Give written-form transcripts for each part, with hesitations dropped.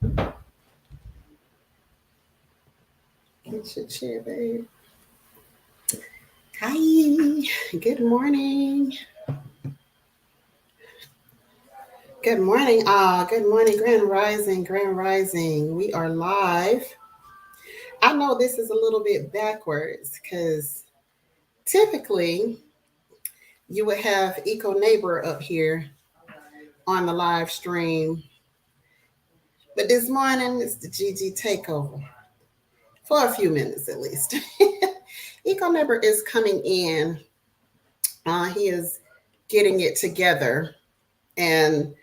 Get your chair, babe. Hi. Good morning. Good morning. Good morning. Grand Rising. Grand Rising. We are live. I know this is a little bit backwards because typically you would have Eco Neighbor up here on the live stream. But this morning it's the GG takeover for a few minutes at least. Eco Neighbor is coming in. He is getting it together. And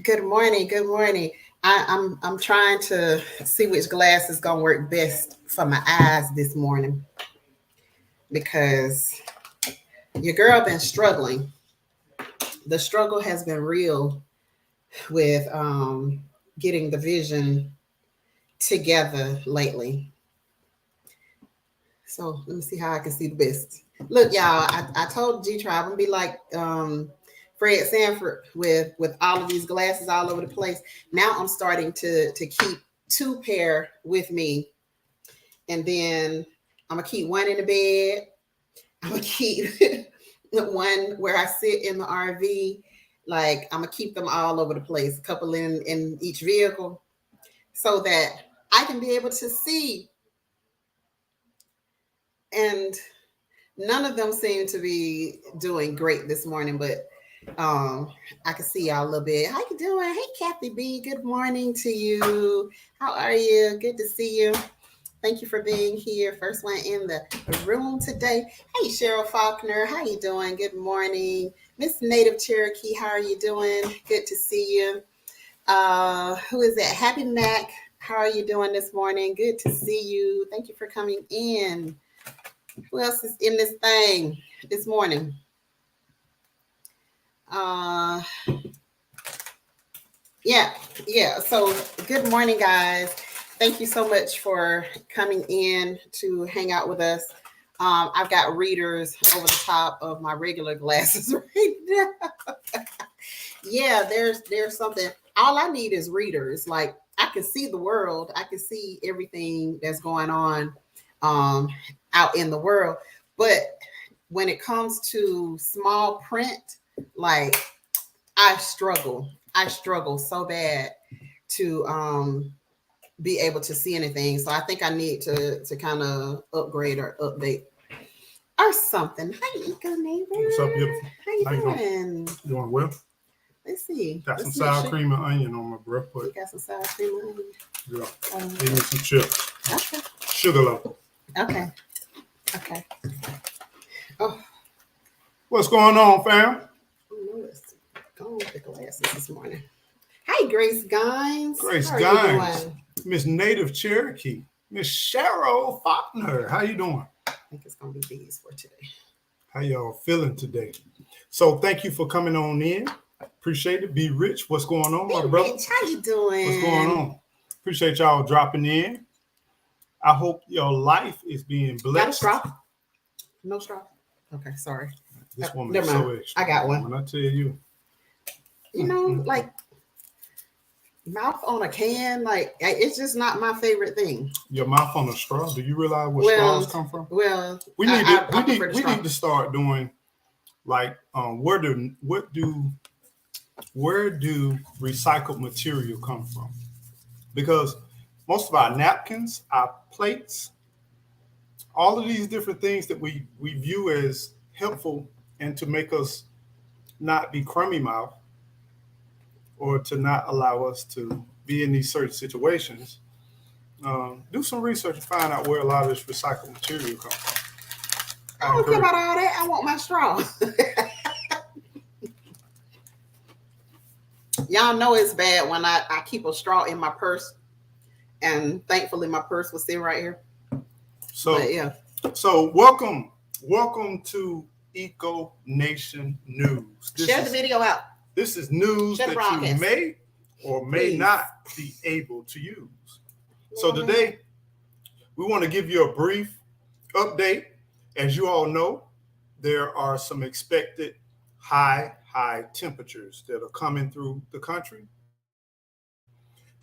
good morning. Good morning. I'm trying to see which glass is gonna work best for my eyes this morning because your girl been struggling. The struggle has been real with getting the vision together lately. So let me see how I can see the best. Look, y'all, I told G Tribe I'm gonna be like Fred Sanford with all of these glasses all over the place. Now I'm starting to keep two pair with me, and then I'm gonna keep one in the bed. I'm gonna keep one where I sit in the RV. Like I'm gonna keep them all over the place, a couple in each vehicle, so that I can be able to see. And none of them seem to be doing great this morning, but I can see y'all a little bit. How you doing? Hey, Kathy B. Good morning to you. How are you? Good to see you. Thank you for being here. First one in the room today. Hey, Cheryl Faulkner. How you doing? Good morning. Miss Native Cherokee. How are you doing? Good to see you. Who is that? Happy Mac. How are you doing this morning? Good to see you. Thank you for coming in. Who else is in this thing this morning? Yeah. So good morning, guys. Thank you so much for coming in to hang out with us. I've got readers over the top of my regular glasses right now. Yeah, there's something. All I need is readers. Like I can see the world. I can see everything that's going on out in the world. But when it comes to small print, like I struggle. I struggle so bad to be able to see anything. So I think I need to kind of upgrade or update or something. Hi, Eco Neighbor. What's up, beautiful? How you doing? Doing well. Let's see. Got some sour cream and onion on my breath, but you got some sour cream and onion. Yeah. Give me some chips. Okay. Sugar loaf. Okay. Oh. What's going on, fam? Let's go with the glasses this morning. Hi, Grace Gines. Grace Gines. Miss Native Cherokee. Miss Cheryl Faulkner. How you doing? I think it's going to be these for today. How y'all feeling today? So thank you for coming on in. Appreciate it. Be Rich. What's going on, my brother? Rich, how you doing? What's going on? Appreciate y'all dropping in. I hope your life is being blessed. Got a straw? No straw? Okay, sorry. This woman is so extra. I got one. When I tell you. You know, like mouth on a can, like it's just not my favorite thing. Your mouth on a straw? Do you realize where straws come from? Well, we need to start doing like where do recycled material come from? Because most of our napkins, our plates, all of these different things that we view as helpful and to make us not be crummy mouth or to not allow us to be in these certain situations, do some research and find out where a lot of this recycled material comes from. I don't care about all that. I want my straw. Y'all know it's bad when I keep a straw in my purse, and thankfully my purse was sitting right here. So but, yeah. So welcome to Eco Nation News. Share the video out. This is news that you may or may not be able to use. So today, we want to give you a brief update. As you all know, there are some expected high temperatures that are coming through the country.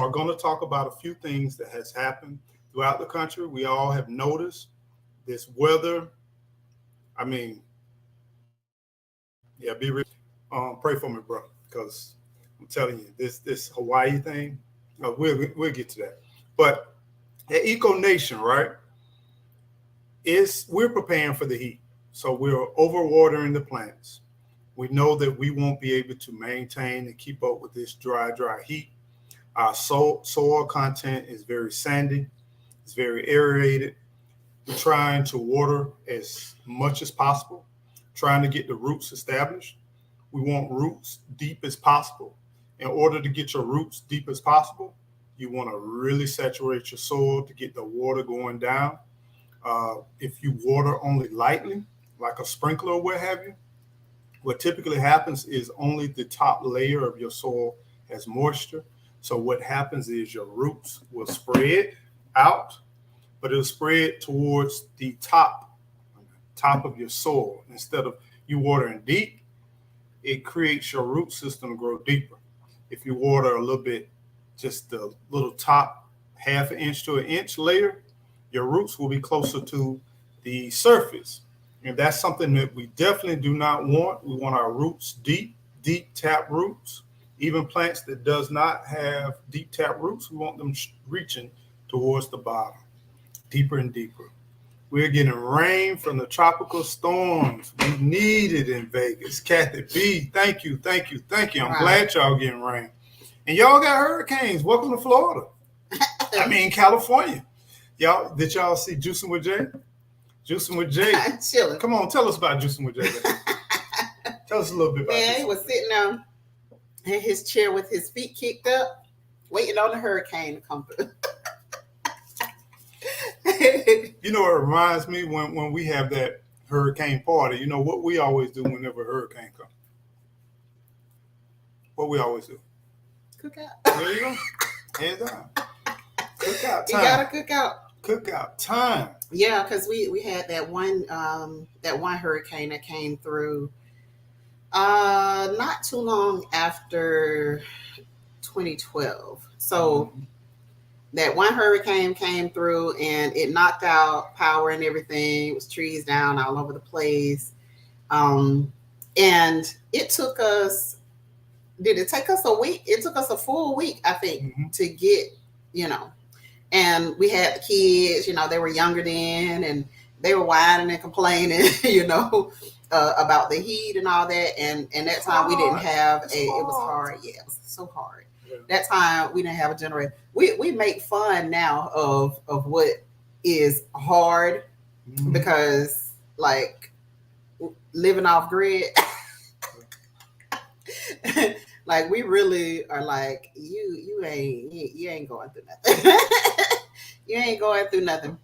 are going to talk about a few things that has happened throughout the country. We all have noticed this weather. I mean, yeah, be real. Pray for me, bro, because I'm telling you, this Hawaii thing, we'll get to that. But at Eco Nation, right, we're preparing for the heat. So we're overwatering the plants. We know that we won't be able to maintain and keep up with this dry heat. Our soil content is very sandy. It's very aerated. We're trying to water as much as possible, trying to get the roots established. We want roots deep as possible. In order to get your roots deep as possible, you want to really saturate your soil to get the water going down. If you water only lightly, like a sprinkler or what have you, what typically happens is only the top layer of your soil has moisture. So what happens is your roots will spread out, but it'll spread towards the top of your soil. Instead of you watering deep, it creates your root system to grow deeper. If you water a little bit, just the little top half an inch to an inch layer, your roots will be closer to the surface. And that's something that we definitely do not want. We want our roots deep tap roots. Even plants that does not have deep tap roots, we want them reaching towards the bottom, deeper and deeper. We're getting rain from the tropical storms. We need it in Vegas. Kathy B, thank you. I'm glad y'all getting rain. And y'all got hurricanes. Welcome to Florida. I mean, California. Did y'all see Juicing with Jay? Juicing with Jay. Chilling. Come on, tell us about Juicing with Jay. Tell us a little bit about it. He was sitting in his chair with his feet kicked up, waiting on the hurricane to come through. You know, it reminds me when we have that hurricane party, you know what we always do whenever a hurricane comes? What we always do? Cook out. There you go. Hands down. Cook out time. You gotta cook out. Cook out time. Yeah, because we had that one hurricane that came through not too long after 2012. So that one hurricane came through and it knocked out power and everything. It was trees down all over the place. And it took us, did it take us a week? It took us a full week, I think, to get, and we had the kids, they were younger then and they were whining and complaining, about the heat and all that. And that time we didn't have it was hard. Yeah, it was so hard. Yeah. That time we didn't have a generator. We make fun now of what is hard because like living off grid, like we really are like, you ain't going through nothing. You ain't going through nothing.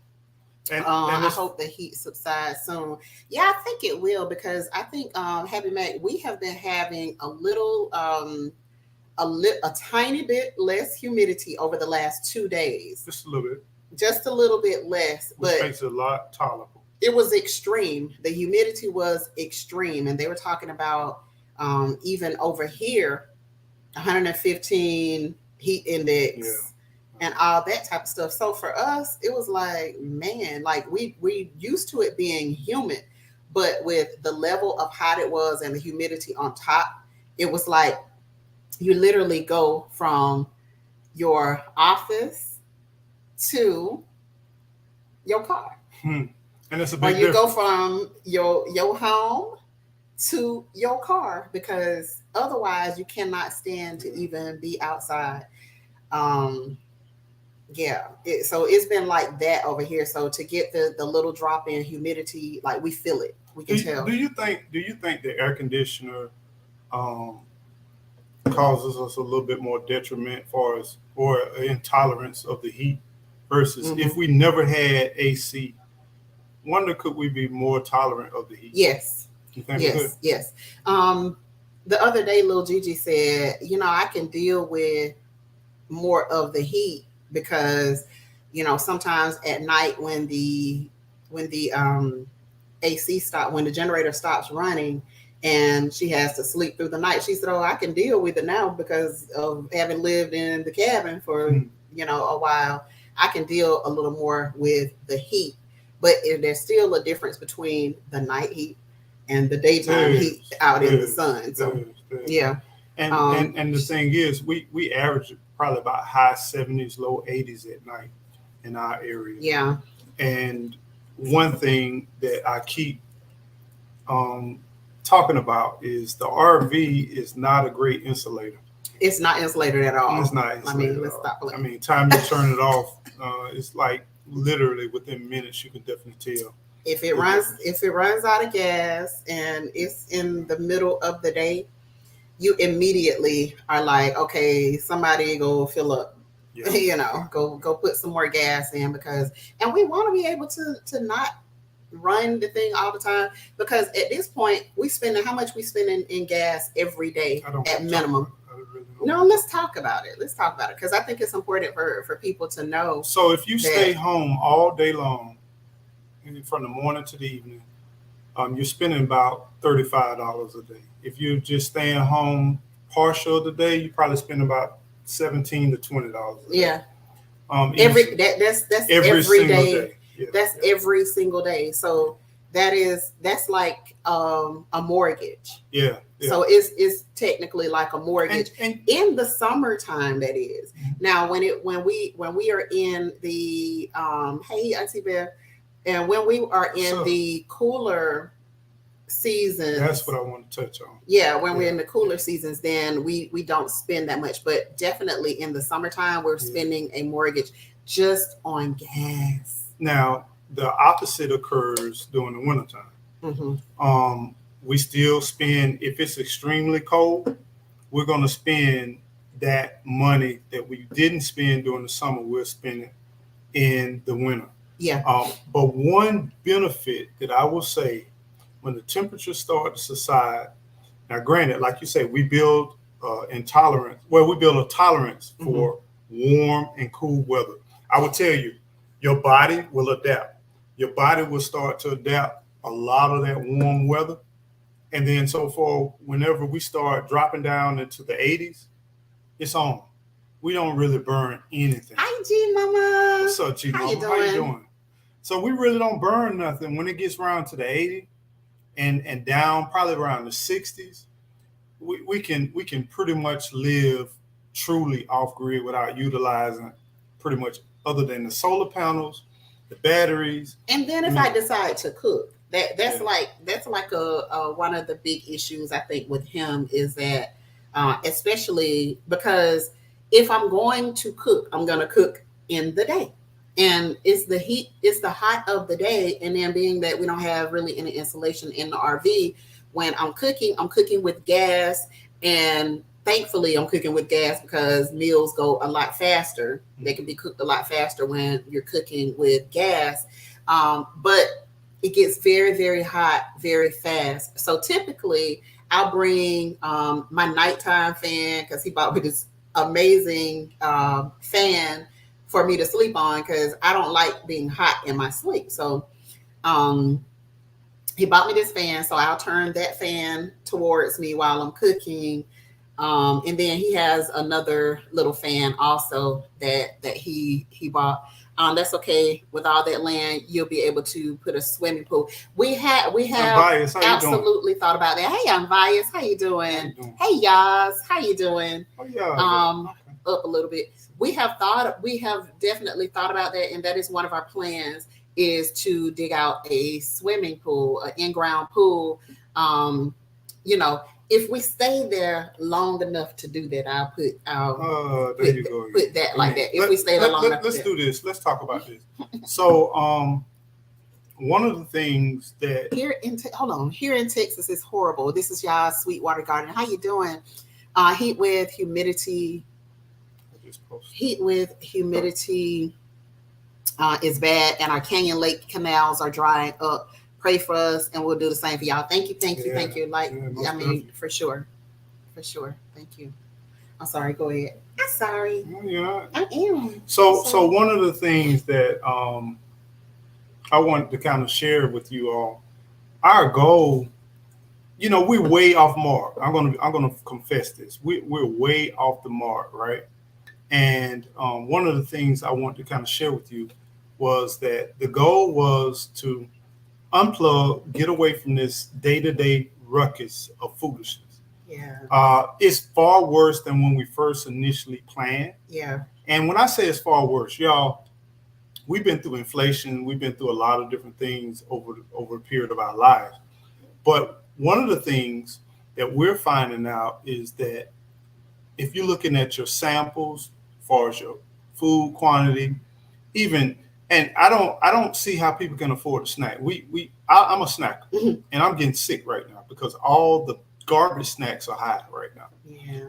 And I hope the heat subsides soon. Yeah, I think it will because I think Happy Mac, we have been having a little a tiny bit less humidity over the last 2 days. Just a little bit. Just a little bit less. Which makes it a lot tolerable. It was extreme. The humidity was extreme. And they were talking about even over here, 115 heat index. Yeah. And all that type of stuff. So for us, it was like, man, like we used to it being humid, but with the level of hot it was and the humidity on top, it was like you literally go from your office to your car. And it's a big or you go from your home to your car because otherwise you cannot stand to even be outside. Yeah, so it's been like that over here. So to get the little drop in humidity, like we feel it, we can tell. Do you think the air conditioner causes us a little bit more detriment for us or intolerance of the heat versus if we never had AC? Wonder could we be more tolerant of the heat? Yes. You think we could? Yes. The other day, Lil Gigi said, I can deal with more of the heat. Because, sometimes at night when the AC when the generator stops running and she has to sleep through the night. She said, "Oh, I can deal with it now because of having lived in the cabin for a while. I can deal a little more with the heat, but there's still a difference between the night heat and the daytime heat out in the sun. So yeah, and the thing is, we average probably about high 70s, low 80s at night in our area. Yeah. And one thing that I keep talking about is the RV is not a great insulator. It's not insulated at all. It's not insulated. I mean, let's stop playing. I mean, time you turn it off, it's like literally within minutes you can definitely tell. If it runs out of gas and it's in the middle of the day, you immediately are like, okay, somebody go fill up. Yeah. Go put some more gas in, and we want to be able to not run the thing all the time, because at this point how much we spend in gas every day at minimum. No, let's talk about it because I think it's important for people to know. So if you stay home all day long, from the morning to the evening, you're spending about $35 a day. If you're just staying home partial of the day, you probably spend about $17 to $20 a day. Yeah. That's every day. Yeah, that's every single day. So that's like a mortgage. Yeah. So it's technically like a mortgage and in the summertime. That is. Now when we are in the hey Auntie Bear, and when we are in the cooler seasons, that's what I want to touch on. Yeah, when we're in the cooler seasons, then we don't spend that much. But definitely in the summertime, we're spending a mortgage just on gas. Now, the opposite occurs during the wintertime. Mm-hmm. We still spend, if it's extremely cold, we're going to spend that money that we didn't spend during the summer, we'll spend it in the winter. Yeah. But one benefit that I will say, when the temperatures start to subside, now granted, like you say, we build a tolerance for warm and cool weather. I will tell you, your body will adapt. Your body will start to adapt a lot of that warm weather. And then so far, whenever we start dropping down into the 80s, it's on. We don't really burn anything. Hi, G Mama. What's up, G Mama? How you doing? So we really don't burn nothing. When it gets around to the 80 and down, probably around the 60s, we can pretty much live truly off grid without utilizing pretty much, other than the solar panels, the batteries. And then if I decide to cook, that's like a one of the big issues I think with him is that especially because if I'm going to cook, I'm going to cook in the day. And it's the heat, it's the hot of the day. And then being that we don't have really any insulation in the RV, when I'm cooking with gas. And thankfully I'm cooking with gas because meals go a lot faster. They can be cooked a lot faster when you're cooking with gas. But it gets very, very hot very fast. So typically I'll bring my nighttime fan, because he bought me this amazing fan for me to sleep on, because I don't like being hot in my sleep. So he bought me this fan, so I'll turn that fan towards me while I'm cooking. And then he has another little fan also that he bought. That's okay. With all that land, you'll be able to put a swimming pool. We have absolutely thought about that. Hey, I'm Vias. How you doing? Hey, Yas. How you doing? Oh, yeah. Up a little bit. We have definitely thought about that, and that is one of our plans, is to dig out a swimming pool, an in-ground pool. If we stay there long enough to do that, I'll put that like that. If we stay there long enough. Let's do this. Let's talk about this. So, one of the things that here in Texas is horrible. This is y'all's Sweetwater Garden. How you doing? Heat with humidity is bad, and our Canyon Lake canals are drying up. Pray for us, and we'll do the same for y'all. Thank you. For sure. Thank you. I'm sorry. Go ahead. I'm sorry. Yeah. I am. So one of the things that I wanted to kind of share with you all, our goal we're way off mark. I'm gonna confess this. We're way off the mark, right? And one of the things I want to kind of share with you was that the goal was to unplug, get away from this day to day ruckus of foolishness. Yeah. It's far worse than when we first initially planned. Yeah. And when I say it's far worse, y'all, we've been through inflation. We've been through a lot of different things over a period of our lives. But one of the things that we're finding out is that if you're looking at your samples, as far as your food quantity, even and I don't see how people can afford a snack. I'm a snacker, and I'm getting sick right now because all the garbage snacks are high right now. Yeah.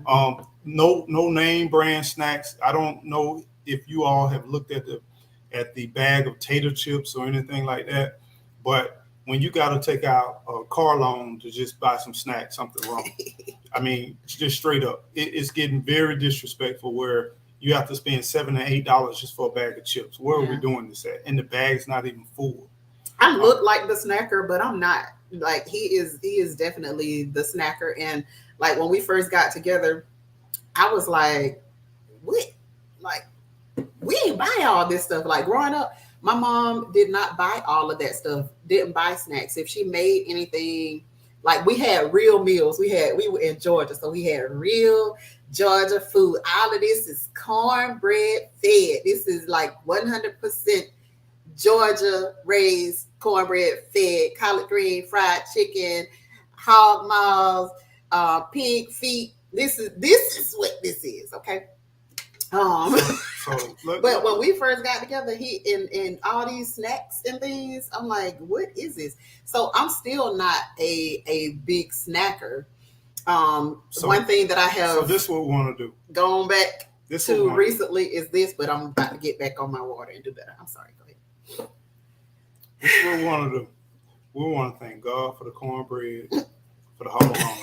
No name brand snacks. I don't know if you all have looked at the bag of tater chips or anything like that, but when you got to take out a car loan to just buy some snacks, something wrong. I mean, just straight up, it's getting very disrespectful where you have to spend $7 and $8 just for a bag of chips. Where are we doing this at? And the bag's not even full. I look like the snacker, but I'm not. Like he is definitely the snacker. And like when we first got together, I was like, what? Like, we ain't buy all this stuff. Like growing up, my mom did not buy all of that stuff, didn't buy snacks. If she made anything, like we had real meals. We were in Georgia, so we had real Georgia food. All of this is cornbread fed. This is like 100% Georgia raised cornbread fed, collard green, fried chicken, hog maws, pig feet. This is what this is, okay? But when we first got together, he in all these snacks and things, I'm like, what is this? So I'm still not a big snacker. One thing that I have So this is what we want to do. Gone back to recently is this, but I'm about to get back on my water and do better. I'm sorry, go ahead. This is what we want to do. We want to thank God for the cornbread, for the hog maws.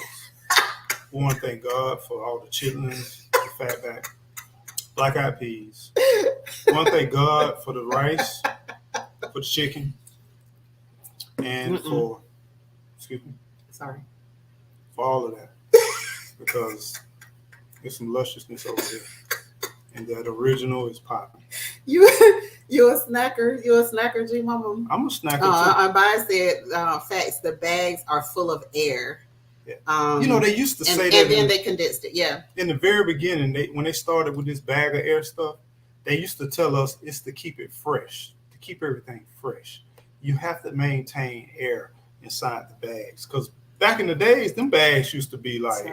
We want to thank God for all the chitlins, the fatback, black eyed peas. We want to thank God for the rice, for the chicken, and for all of that. Because there's some lusciousness over there. And that original is popping. You a snacker? You a snacker, G Mama? I'm a snacker too. By said facts. The bags are full of air. Yeah. They used to say that, and then they condensed it. Yeah. In the very beginning, when they started with this bag of air stuff, they used to tell us it's to keep it fresh, to keep everything fresh. You have to maintain air inside the bags because back in the days, them bags used to be like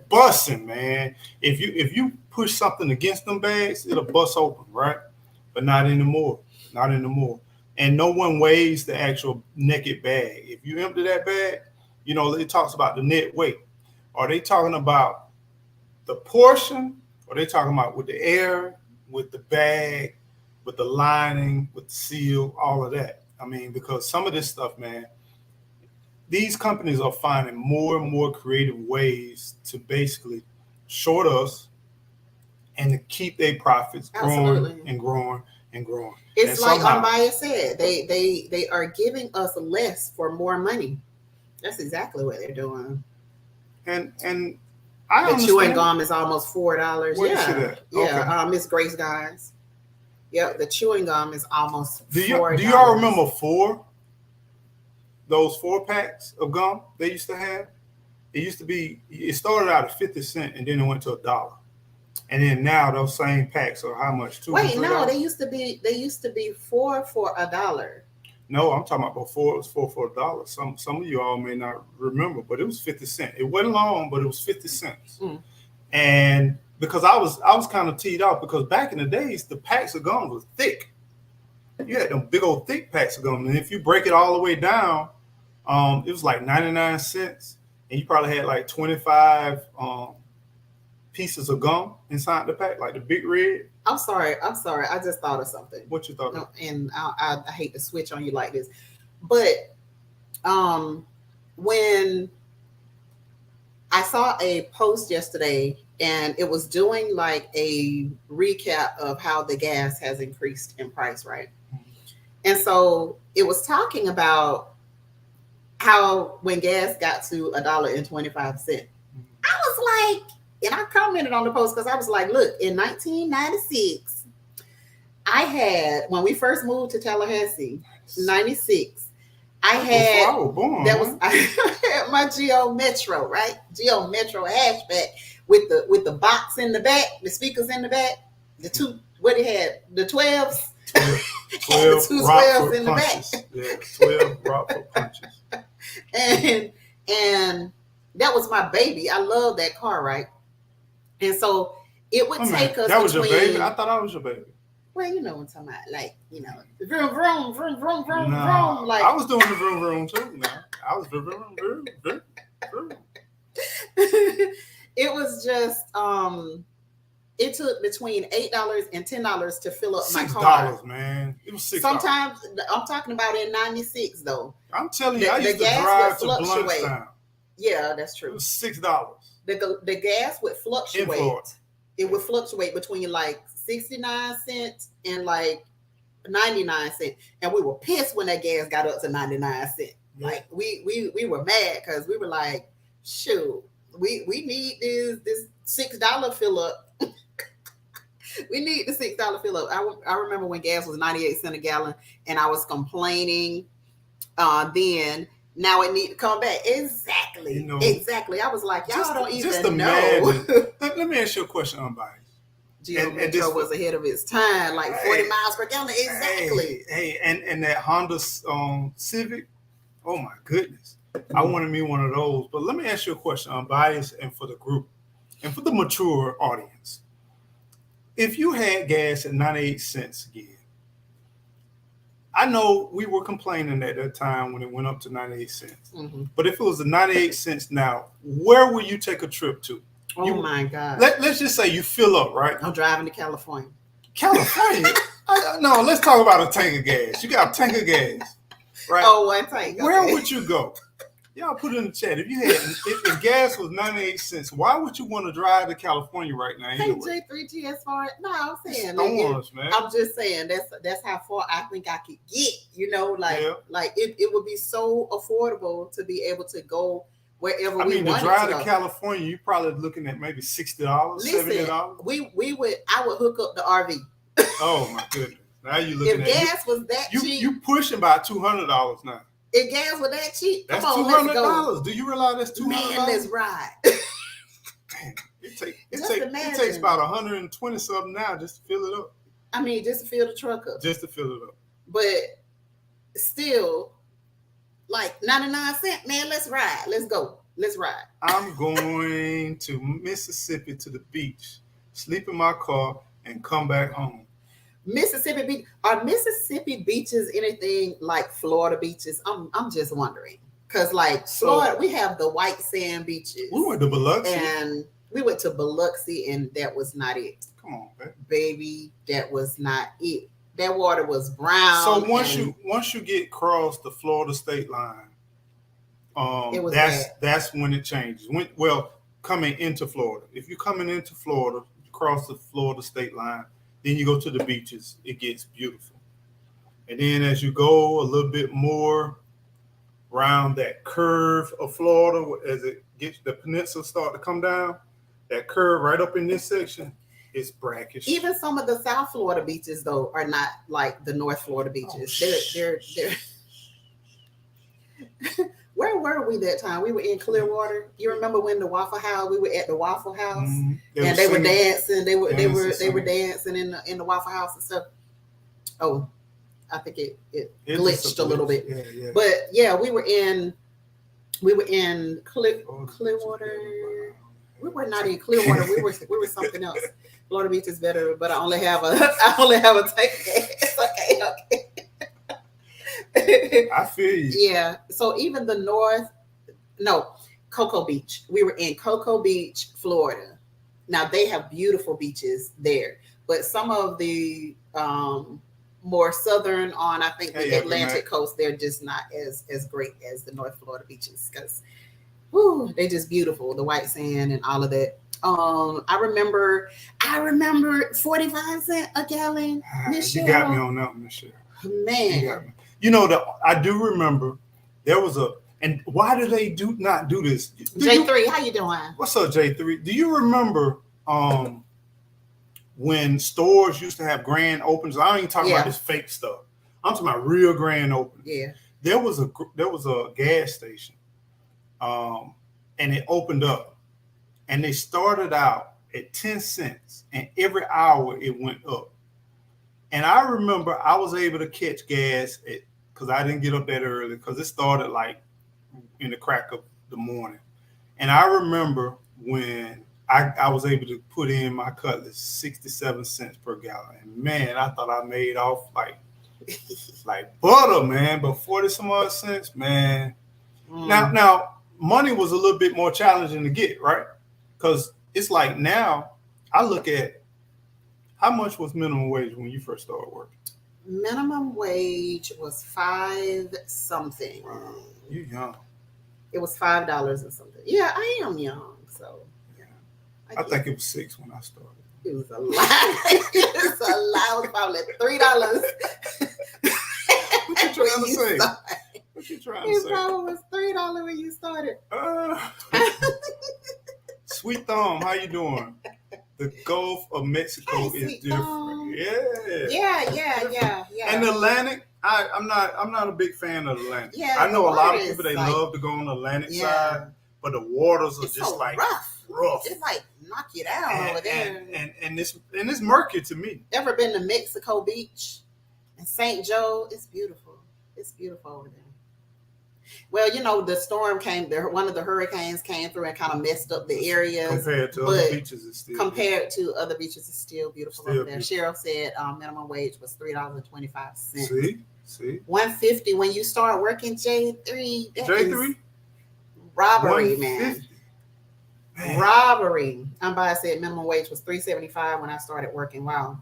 busting, man. If you push something against them bags, it'll bust open, right? But not anymore. Not anymore. And no one weighs the actual naked bag. If you empty that bag, it talks about the net weight. Are they talking about the portion? Or are they talking about with the air, with the bag, with the lining, with the seal, all of that? I mean, because some of this stuff, man, these companies are finding more and more creative ways to basically short us and to keep their profits growing and growing and growing. It's like Amaya said, they are giving us less for more money. That's exactly what they're doing. And the chewing gum is almost $4. Yeah. Okay. Miss Grace guys. Yep, the chewing gum is almost $4. Do y'all remember those 4-packs of gum they used to have? It started out at 50 cents and then it went to $1. And then now those same packs are how much? Wait, no, they used to be 4 for $1. No, I'm talking about before it was 4 for $1. Some of you all may not remember, but it was 50 cents. It wasn't long, but it was 50 cents. And because I was kind of teed off because back in the days, the packs of gum was thick. You had them big old thick packs of gum. And if you break it all the way down, it was like 99 cents. And you probably had like 25 pieces of gum inside the pack, like the big red. I'm sorry. I just thought of something. What you thought of? And I hate to switch on you like this. But when I saw a post yesterday and it was doing like a recap of how the gas has increased in price, right? And so it was talking about how when gas got to $1.25. I was like, and I commented on the post because I was like, look, in 1996, I had when we first moved to Tallahassee, 96. I had Before I was born, that was I had my Geo Metro, right? Geo Metro hatchback with the box in the back, the speakers in the back, the two what it had, the 12s. 12 two rock 12s foot in the punches. back. Yeah, 12 rock foot punches. And that was my baby. I love that car, right? And so it would take us that was between, your baby? I thought I was your baby. well, you know what I'm talking about, like, vroom, vroom, vroom, vroom, vroom, Nah, vroom. Like I was doing the vroom vroom too. Now I was vroom vroom vroom vroom vroom. it was just it took between $8 and $10 to fill up my car. $6, man. It was $6. Sometimes I'm talking about in 96 though. I'm telling you, I used to gas drive to would fluctuate. Bluntstown. Yeah, that's It true. was $6. The gas would In fluctuate. Florida. It would fluctuate between like 69 cents and like 99 cents. And we were pissed when that gas got up to 99 cents. Yeah. Like we were mad because we were like, shoot, we need this $6 fill up. We need the $6 fill up. I remember when gas was 98 cents a gallon and I was complaining then. Now it need to come back. Exactly. Exactly. I was like, y'all don't even know. Let me ask you a question, unbiased. Geo Metro was ahead of its time, like 40 miles per gallon. Exactly. Hey, and that Honda Civic, oh my goodness. I wanted me one of those. But let me ask you a question, unbiased, and for the group, and for the mature audience. If you had gas at 98 cents again, I know we were complaining at that time when it went up to 98 cents. Mm-hmm. But if it was 98 cents now, where will you take a trip to? Oh my God. Let's just say you fill up, right? I'm driving to California. California? No, let's talk about a tank of gas. You got a tank of gas, right? Oh, one tank. Where would you go? Y'all put it in the chat. If gas was 98 cents, why would you want to drive to California right now? Anyway? J3G as far as I'm saying, storms, man. I'm just saying that's how far I think I could get. Like it would be so affordable to be able to go wherever we wanted to drive go. To California, you're probably looking at maybe $60, $70. I would hook up the RV. Oh my goodness! Now you looking if gas was that cheap, you pushing about $200 now. If gas was that cheap, that's come on, $200. Do you realize that's $200? Man, let's ride. Damn, it takes about 120 something now just to fill it up. I mean, just to fill the truck up. Just to fill it up. But still, like 99 cents, man, let's ride. Let's go. Let's ride. I'm going to Mississippi to the beach, sleep in my car, and come back home. Mississippi beach. Are Mississippi beaches anything like Florida beaches? I'm just wondering. Because like Florida, we have the white sand beaches. We went to Biloxi. And we went to Biloxi and that was not it. Come on, baby, that was not it. That water was brown. So once you get across the Florida state line, that's when it changes. Coming into Florida. If you're coming into Florida, across the Florida state line, then you go to the beaches, it gets beautiful. And then as you go a little bit more around that curve of Florida, as it gets the peninsula start to come down, that curve right up in this section is brackish. Even some of the South Florida beaches, though, are not like the North Florida beaches. They're Where were we that time? We were in Clearwater. You remember when the Waffle House? We were at the Waffle House, and they were dancing. They were dancing in the Waffle House and stuff. Oh, I think it glitched a little bit. Yeah. But yeah, we were in Clearwater. We were not in Clearwater. We were something else. Florida Beach is better, but I only have a tank. Okay. I feel you. Yeah. So even the Cocoa Beach. We were in Cocoa Beach, Florida. Now they have beautiful beaches there, but some of the more southern on, I think, the Atlantic coast, they're just not as great as the North Florida beaches because they're just beautiful. The white sand and all of that. I remember 45 cents a gallon. Michelle. You got me on that, Michelle. Man. I do remember there was And why do they not do this? J3, how you doing? What's up, J3? Do you remember when stores used to have grand opens? I ain't talking about this fake stuff. I'm talking about real grand opens. Yeah. There was a gas station, and it opened up, and they started out at 10 cents, and every hour it went up. And I remember I was able to catch gas because I didn't get up that early because it started like in the crack of the morning. And I remember when I was able to put in my Cutlass 67 cents per gallon. And man, I thought I made off like butter, man. But 40 some odd cents, man. Now money was a little bit more challenging to get, right? Because it's like now I look at how much was minimum wage when you first started working? Minimum wage was $5 something. Wow, you young. It was $5 and something. Yeah, I am young, so yeah. I think it was $6 when I started. It was a lot. It was a lot. It was probably $3. What you trying to say? What you trying to say? It probably was $3 when you started. Sweet Thumb, how you doing? The Gulf of Mexico is different. Yeah. And the Atlantic, I'm not a big fan of the Atlantic. Yeah, I know a lot of people they love to go on the Atlantic side, but the waters are just so like rough. It's like knock you down over there. And it's murky to me. Ever been to Mexico Beach and St. Joe? It's beautiful. It's beautiful over there. Well, you know, the storm came there. One of the hurricanes came through and kind of messed up the areas. Compared to other beaches, it's still beautiful over there. Cheryl said minimum wage was $3.25. See, $1.50 when you start working. J3, robbery, man. Robbery. Unbiased said minimum wage was $3.75 when I started working. Wow.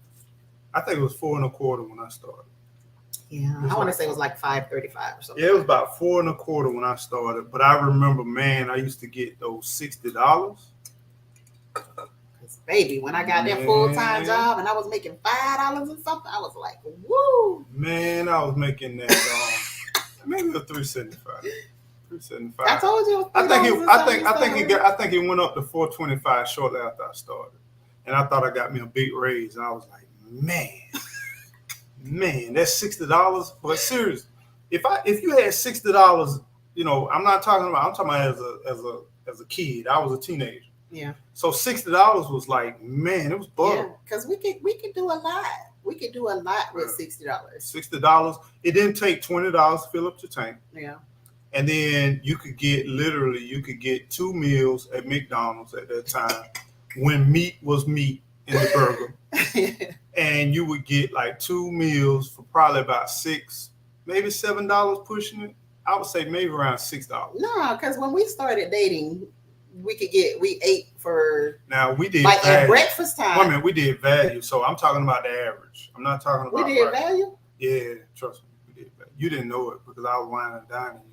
I think it was $4.25 when I started. Yeah, I want to say it was like $5.35 or something. Yeah, it was about $4.25 when I started. But I remember, man, I used to get those $60. Baby, when I got that full-time job and I was making $5 and something, I was like, woo. Man, I was making that maybe a $3.75. $3.75. I told you. I think it went up to $4.25 shortly after I started, and I thought I got me a big raise. And I was like, man, that's $60. But seriously, if you had $60, you know, I'm talking about as a kid. I was a teenager. Yeah. So $60 was like, man, it was butter. Yeah, because we could do a lot. We could do a lot with $60. $60. It didn't take $20 to fill up your tank. Yeah. And then you could get 2 meals at McDonald's at that time when meat was meat in the burger. And you would get like 2 meals for probably about $6, maybe $7 pushing it. I would say maybe around $6. No, because when we started dating, we ate for we did like value. At breakfast time. Wait a minute, we did value. So I'm talking about the average. I'm not talking about we did value. Yeah, trust me, we did value. You didn't know it because I was whining and dining you.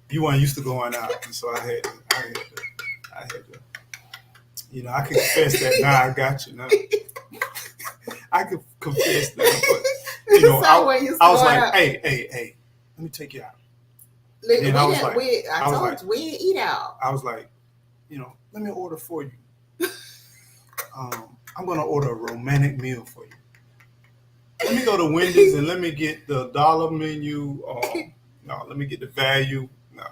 You weren't used to going out, and so I had to. You know, I can confess that now. I got you now. I can confess that, but you know, I was like, hey, let me take you out. We didn't eat out. I was like, you know, let me order for you. I'm gonna order a romantic meal for you. Let me go to Wendy's and let me get the dollar menu. No, let me get the value. No.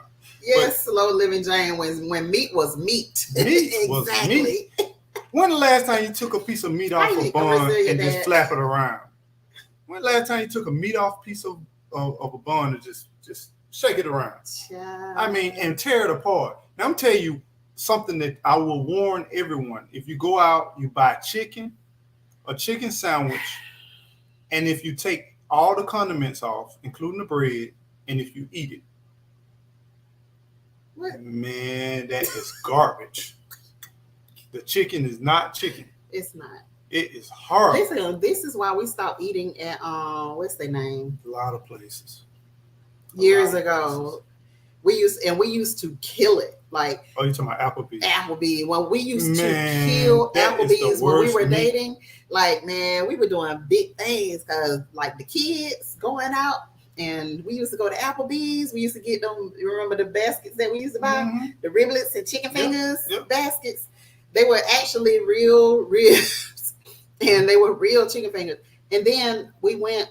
Yes, slow living Jane. When meat was meat. Meat was meat. When the last time you took a piece of meat off a bun and just flap it around? When the last time you took a meat off piece of a bun and just shake it around? Yeah. I mean, and tear it apart. Now I'm telling you something that I will warn everyone. If you go out, you buy a chicken sandwich, and if you take all the condiments off, including the bread, and if you eat it, man, that is garbage. The chicken is not chicken. It's not. It is horrible. Listen, this is why we stopped eating at what's their name? A lot of places. Years ago. We used to kill it. Like, oh, you talking about Applebee's? Applebee's. When we used to kill Applebee's when we were dating, like, man, we were doing big things because like the kids going out, And we used to go to Applebee's. We used to get them. You remember the baskets that we used to buy? Mm-hmm. The riblets and chicken fingers Yep. baskets. They were actually real ribs, and they were real chicken fingers. And then we went.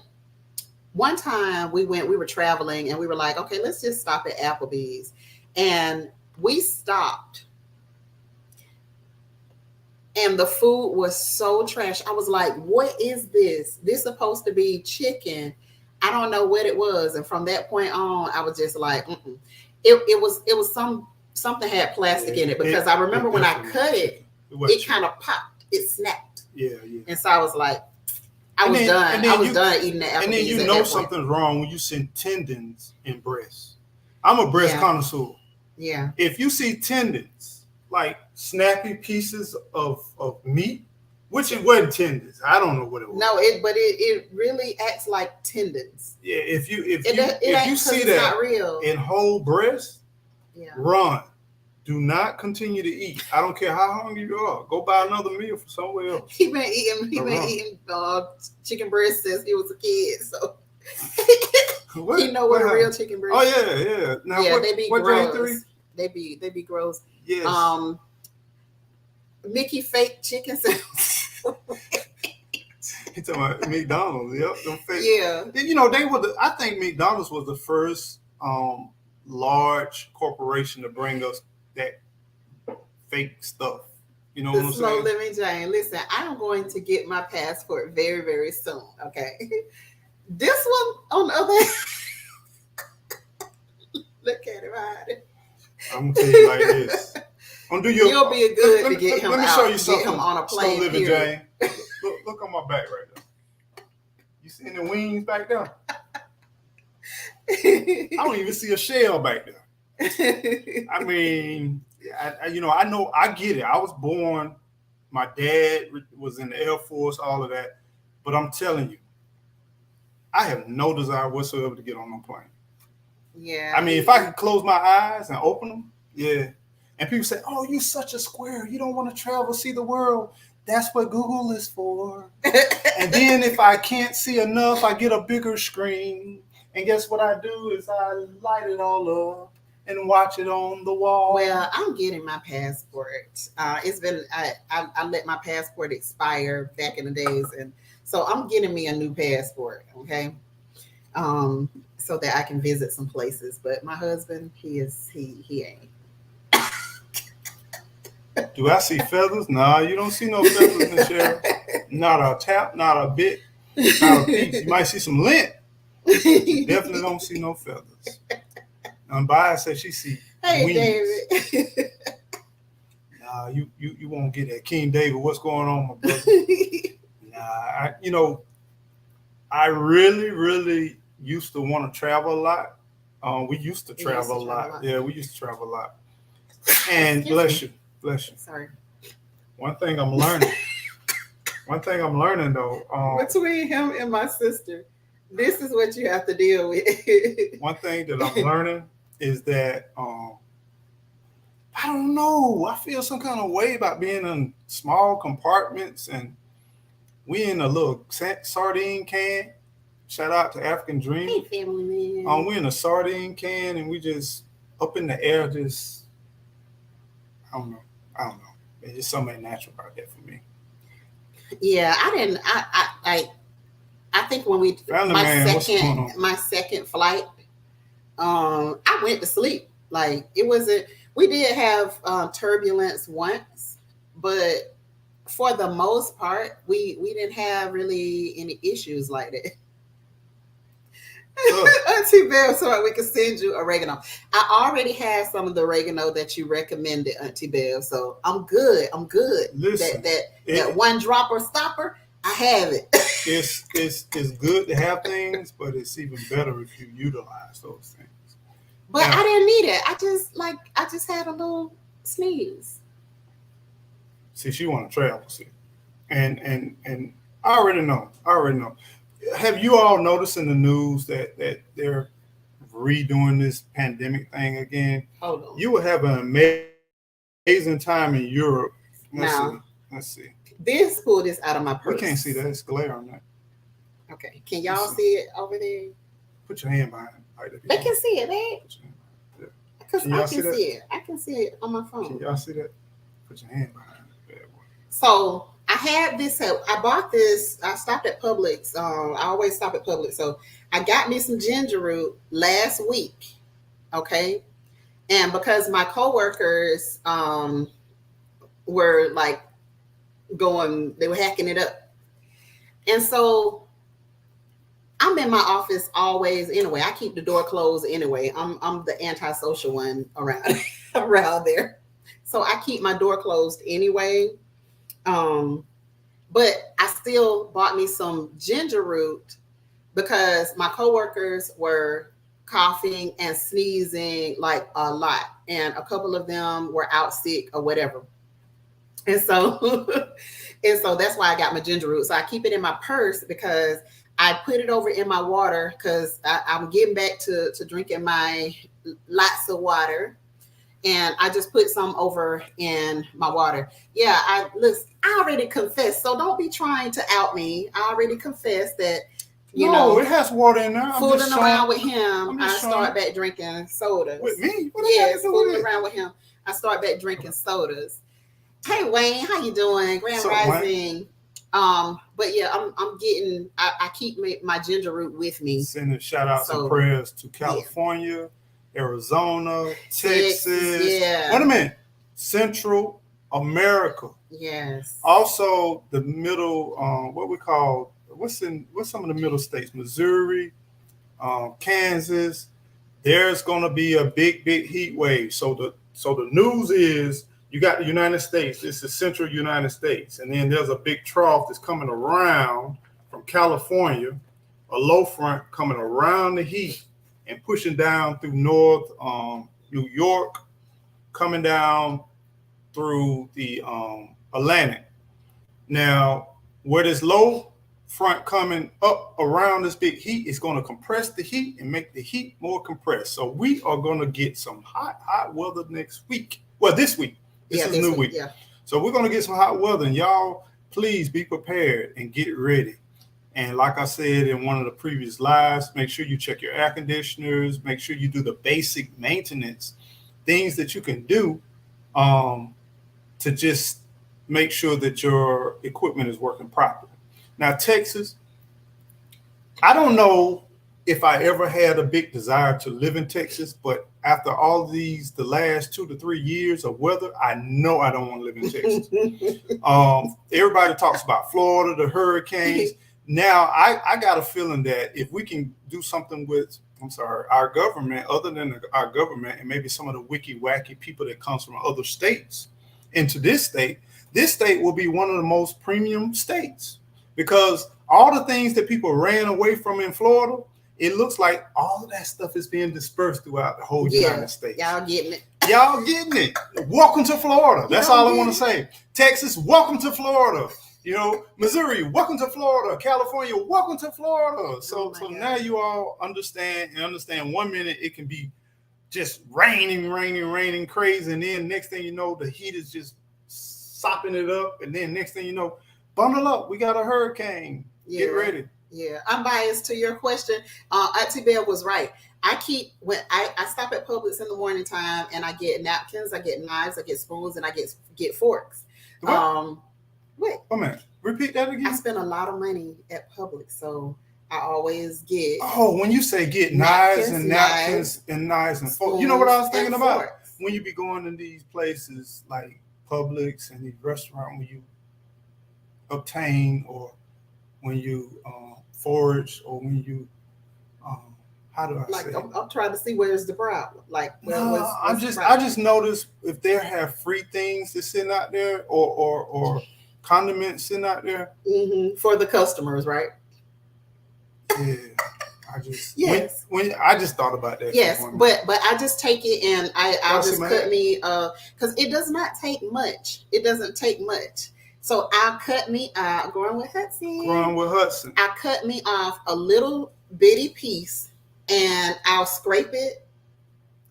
One time we were traveling, and we were like, okay, let's just stop at Applebee's. And we stopped, and the food was so trash. I was like, what is this? This supposed to be chicken. I don't know what it was. And from that point on, I was just like, mm-mm. It was something had plastic in it, because I remember when I cut it, it kind of popped. It snapped. Yeah. And so I was like, I was done. I was done eating the Applebee's. And then you know something's wrong when you see tendons in breasts. I'm a breast connoisseur. Yeah. If you see tendons, like snappy pieces of meat, which it wasn't tendons, I don't know what it was. No, but it really acts like tendons. Yeah, if you see it's that not real. in whole breast, yeah, run. Do not continue to eat. I don't care how hungry you are. Go buy another meal from somewhere else. He been eating chicken breast since he was a kid, so he know what a real chicken breast. Oh yeah. Now they be gross. They be gross. Yes. Mickey fake chicken sandwich. He talking about McDonald's. Yep. Them fake. Yeah. You know, I think McDonald's was the first large corporation to bring us that fake stuff. You know what I'm saying? Slow living Jane. Listen, I'm going to get my passport very, very soon. Okay. This one on the other hand, look at it, right? I'm gonna tell you like this. You'll be a good to get him let me out, show you something. get him on a plane. Slow living Jane. Look on my back right there. You see the wings back there? I don't even see a shell back there. I mean, I know, I get it. I was born, my dad was in the Air Force, all of that. But I'm telling you, I have no desire whatsoever to get on no plane. Yeah. I mean, if I could close my eyes and open them, yeah. And people say, oh, you're such a square. You don't want to travel, see the world. That's what Google is for. And then if I can't see enough, I get a bigger screen. And guess what I do is I light it all up and watch it on the wall. Well, I'm getting my passport. It's been I let my passport expire back in the days, and so I'm getting me a new passport. Okay, so that I can visit some places. But my husband, he ain't. Do I see feathers? Nah, you don't see no feathers in the shell. Not a tap, not a bit, not a piece. You might see some lint. You definitely don't see no feathers. Baya said she see wings. David. Nah, you won't get that. King David, what's going on, my brother? Nah, I really, really used to want to travel a lot. We used to travel a lot. Yeah, we used to travel a lot. And bless you. Sorry. One thing I'm learning though. Between him and my sister, this is what you have to deal with. One thing that I'm learning is that I don't know. I feel some kind of way about being in small compartments, and we in a little sardine can. Shout out to African Dream. Hey, family man. We in a sardine can, and we just up in the air. Just I don't know. It's just something natural about that for me. Yeah, I didn't. I think when we my second flight, I went to sleep. Like it wasn't. We did have turbulence once, but for the most part, we didn't have really any issues like that. Auntie Belle, so we can send you oregano. I already have some of the oregano that you recommended, Auntie Belle. So I'm good. Listen, that one dropper stopper, I have it. It's good to have things, but it's even better if you utilize those things. But now, I didn't need it. I just had a little sneeze. See, she want to travel, and I already know. Have you all noticed in the news that they're redoing this pandemic thing again? Hold on. You will have an amazing time in Europe. Let's see. Pull this out of my purse. We can't see that. It's glare on that. Okay. Can y'all see it over there? Put your hand behind it. Right, They can see it, babe. Put your hand behind it. Because Can I y'all can see that? see it. I can see it on my Can phone. y'all see that? Put your hand behind it. Bad boy. So I had this. I bought this. I stopped at Publix. I always stop at Publix. So I got me some ginger root last week. Okay, and because my coworkers were like they were hacking it up, and so I'm in my office always anyway. I keep the door closed anyway. I'm the antisocial one around around there, so I keep my door closed anyway. But I still bought me some ginger root because my coworkers were coughing and sneezing like a lot, and a couple of them were out sick or whatever. And so, and so that's why I got my ginger root. So I keep it in my purse because I put it over in my water because I'm getting back to drinking my lots of water. And I just put some over in my water. Yeah, I already confessed. So don't be trying to out me. I already confessed that, it has water in there. Fooling around with him, I showing. start back drinking sodas. With me? Yes, fooling around with him, I start back drinking sodas. Hey Wayne, how you doing? Grand Rising. But yeah, I keep my ginger root with me. Sending shout outs and prayers to California, Arizona, Texas. Yeah. Wait a minute. Central America. Yes. Also the middle, what's some of the middle states? Missouri, Kansas. There's gonna be a big heat wave. So the news is you got the United States. This is central United States. And then there's a big trough that's coming around from California, a low front coming around the heat and pushing down through North New York, coming down through the Atlantic. Now, where this low front coming up around this big heat is going to compress the heat and make the heat more compressed. So we are going to get some hot weather next week. Well, this week. This is new week. Yeah. So we're going to get some hot weather, and y'all please be prepared and get ready. And like I said in one of the previous lives, make sure you check your air conditioners, make sure you do the basic maintenance, things that you can do to just make sure that your equipment is working properly. Now, Texas, I don't know if I ever had a big desire to live in Texas, but after all the last 2 to 3 years of weather, I know I don't want to live in Texas. Everybody talks about Florida, the hurricanes. Now, I got a feeling that if we can do something with, our government, other than our government, and maybe some of the wacky people that comes from other states into this state will be one of the most premium states because all the things that people ran away from in Florida, it looks like all of that stuff is being dispersed throughout the whole United States. Y'all getting it. Y'all getting it. Welcome to Florida. That's all I want to say. Texas, welcome to Florida. Missouri, welcome to Florida. California, welcome to Florida. So now you all understand 1 minute it can be just raining crazy. And then next thing you know, the heat is just sopping it up. And then next thing you know, bundle up. We got a hurricane. Yeah. Get ready. Yeah, I'm biased to your question. Auntie Bell was right. I stop at Publix in the morning time and I get napkins, I get knives, I get spoons, and I get forks. What? Wait a minute. Repeat that again. I spend a lot of money at Publix, so I always get. Oh, when you say get napkins and forks, you know what I was thinking about? Forks. When you be going in these places like Publix and these restaurants where you obtain or when you forage or when you how do I say? I'm trying to see where's the problem. I just noticed if they have free things that's sitting out there or condiments sitting out there for the customers, right? Yeah, I just thought about that. Yes, but I just take it and I'll just cut me because it does not take much. It doesn't take much. So I'll cut me growing with Hudson. I cut me off a little bitty piece and I'll scrape it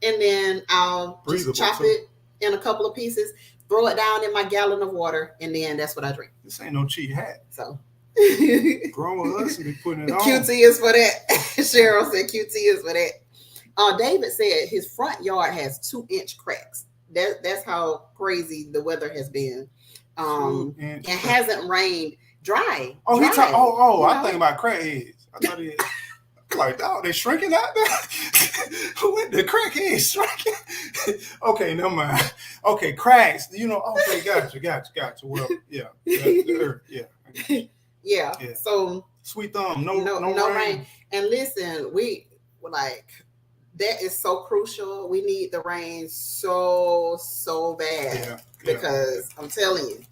and then I'll just chop it in a couple of pieces, throw it down in my gallon of water, and then that's what I drink. This ain't no cheap hat. So Grown us and be putting it on. QT is for that. Cheryl said QT is for that. David said his front yard has 2-inch cracks. That's how crazy the weather has been. It hasn't rained dry. Oh, dry, I think about crackheads. I thought he like, oh, they shrinking out there. What the crackheads shrinking? Okay, never mind. Okay, cracks. Okay, gotcha. Well, yeah. Yeah. So sweet thumb, no rain. And listen, we like that is so crucial. We need the rain so bad because I'm telling you,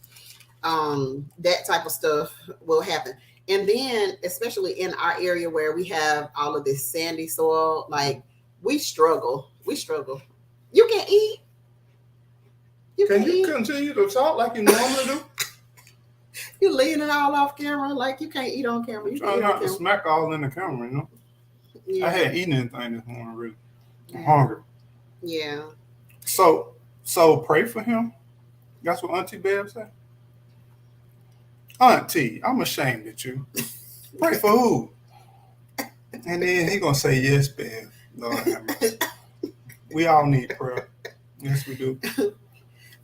that type of stuff will happen. And then, especially in our area where we have all of this sandy soil, like we struggle. You can't eat. Can you continue to talk like you normally do? You're leaning all off camera, like you can't eat on camera. You trying not to smack all in the camera, Yeah. I hadn't eaten anything this morning, really. I'm hungry. Yeah. So pray for him. That's what Auntie Bev said. Auntie, I'm ashamed of you. Pray for who? And then he gonna say, yes, Bev. Lord have mercy. We all need prayer. Yes, we do.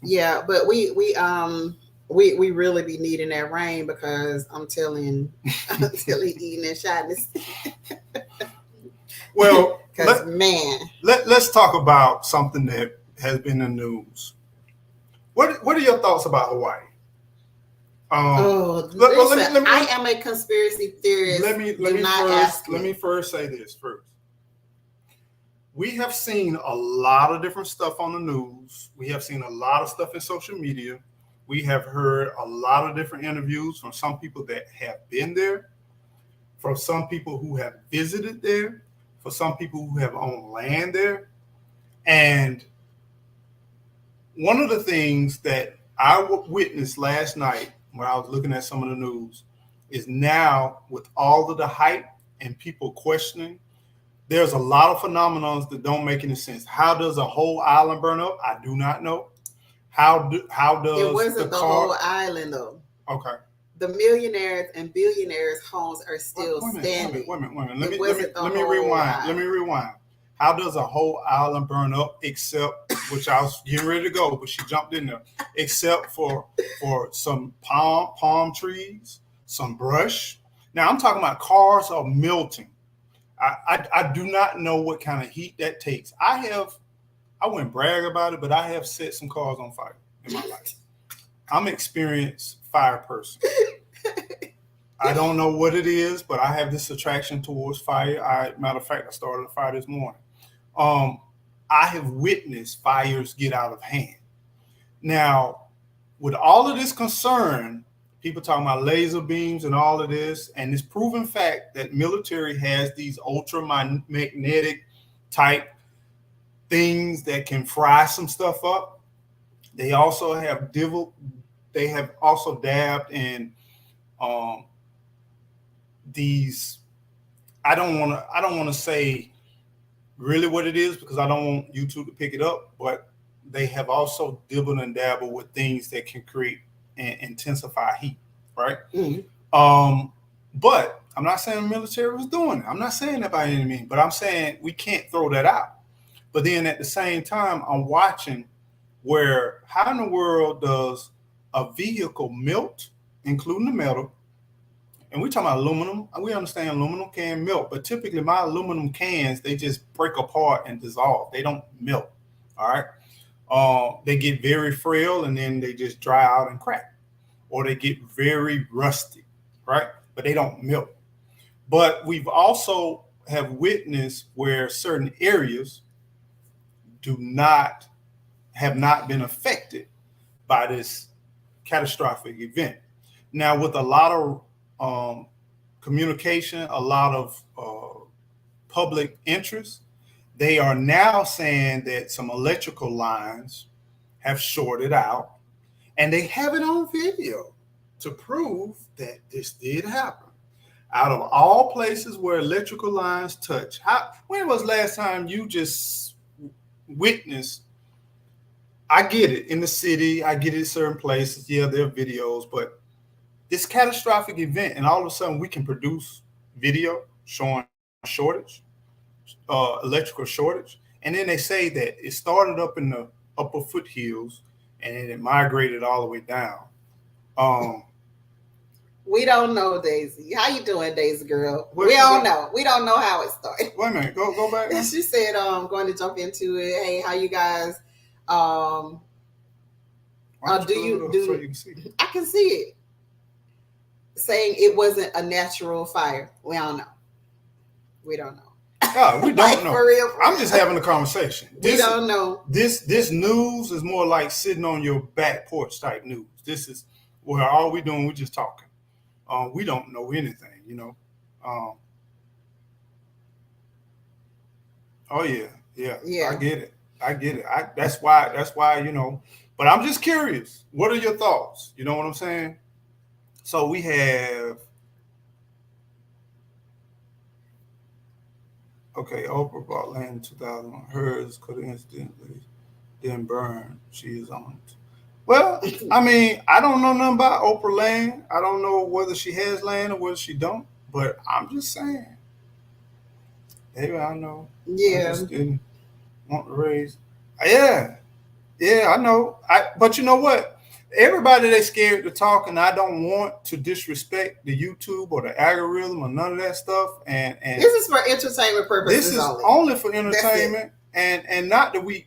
Yeah, but we really be needing that rain because I'm telling eating and shyness. Well, let's talk about something that has been in the news. What are your thoughts about Hawaii? Listen, I am a conspiracy theorist. Let me first say this first. We have seen a lot of different stuff on the news. We have seen a lot of stuff in social media. We have heard a lot of different interviews from some people that have been there, from some people who have visited there, for some people who have owned land there. And one of the things that I witnessed last night when I was looking at some of the news is now with all of the hype and people questioning, there's a lot of phenomena that don't make any sense. How does a whole island burn up? I do not know. How does it wasn't the whole island though? Okay. The millionaires and billionaires' homes are still standing. Wait a minute. Let me rewind. Let me rewind. How does a whole island burn up except, which I was getting ready to go, but she jumped in there, except for some palm trees, some brush. Now I'm talking about cars are melting. I do not know what kind of heat that takes. I wouldn't brag about it, but I have set some cars on fire in my life. I'm an experienced fire person. I don't know what it is, but I have this attraction towards fire. Matter of fact, I started a fire this morning. I have witnessed fires get out of hand. Now, with all of this concern, people talking about laser beams and all of this, and this proven fact that military has these ultramagnetic type things that can fry some stuff up. They also have dabbed in these. I don't want to say really what it is because I don't want YouTube to pick it up, but they have also dibbled and dabbled with things that can create and intensify heat, right? Mm-hmm. But I'm not saying the military was doing it. I'm not saying that by any means, but I'm saying we can't throw that out. But then at the same time, I'm watching where how in the world does a vehicle melt, including the metal? And we're talking about aluminum. We understand aluminum can melt, but typically my aluminum cans, they just break apart and dissolve. They don't melt, all right? They get very frail and then they just dry out and crack. Or they get very rusty, right? But they don't melt. But we've also have witnessed where certain areas have not been affected by this catastrophic event. Now, with a lot of communication, a lot of public interest, they are now saying that some electrical lines have shorted out, and they have it on video to prove that this did happen. Out of all places where electrical lines touch, when was the last time you just witnessed? I get it in the city, I get it in certain places. Yeah, there are videos, but this catastrophic event, and all of a sudden we can produce video showing shortage, electrical shortage, and then they say that it started up in the upper foothills and then it migrated all the way down. Um, We don't know, Daisy. How you doing, Daisy girl? What We you don't got? know. We don't know how it started. Wait a minute, go back. Now. She said, going to jump into it. Hey, how you guys? Um, Why don't do you you put it up do? so you can see? I can see it saying it wasn't a natural fire. We don't know. We don't know. No, we Like, don't know. for real. I'm just having a conversation. We don't know. This news is more like sitting on your back porch type news. This is where all we doing, we just talking. We don't know anything, you know. Um, oh yeah, Yeah. I get it. That's why, you know. But I'm just curious. What are your thoughts? You know what I'm saying? So we have. Okay, Oprah bought land in 2001. Hers could incidentally didn't burn. She is on it. Well, I mean, I don't know nothing about Oprah land. I don't know whether she has land or whether she don't. But I'm just saying, maybe I know. I Yeah. just didn't want to raise. Yeah, I know. But you know what? Everybody they scared to talk, and I don't want to disrespect the YouTube or the algorithm or none of that stuff. And This is for entertainment purposes. this is only. only for entertainment, and not that we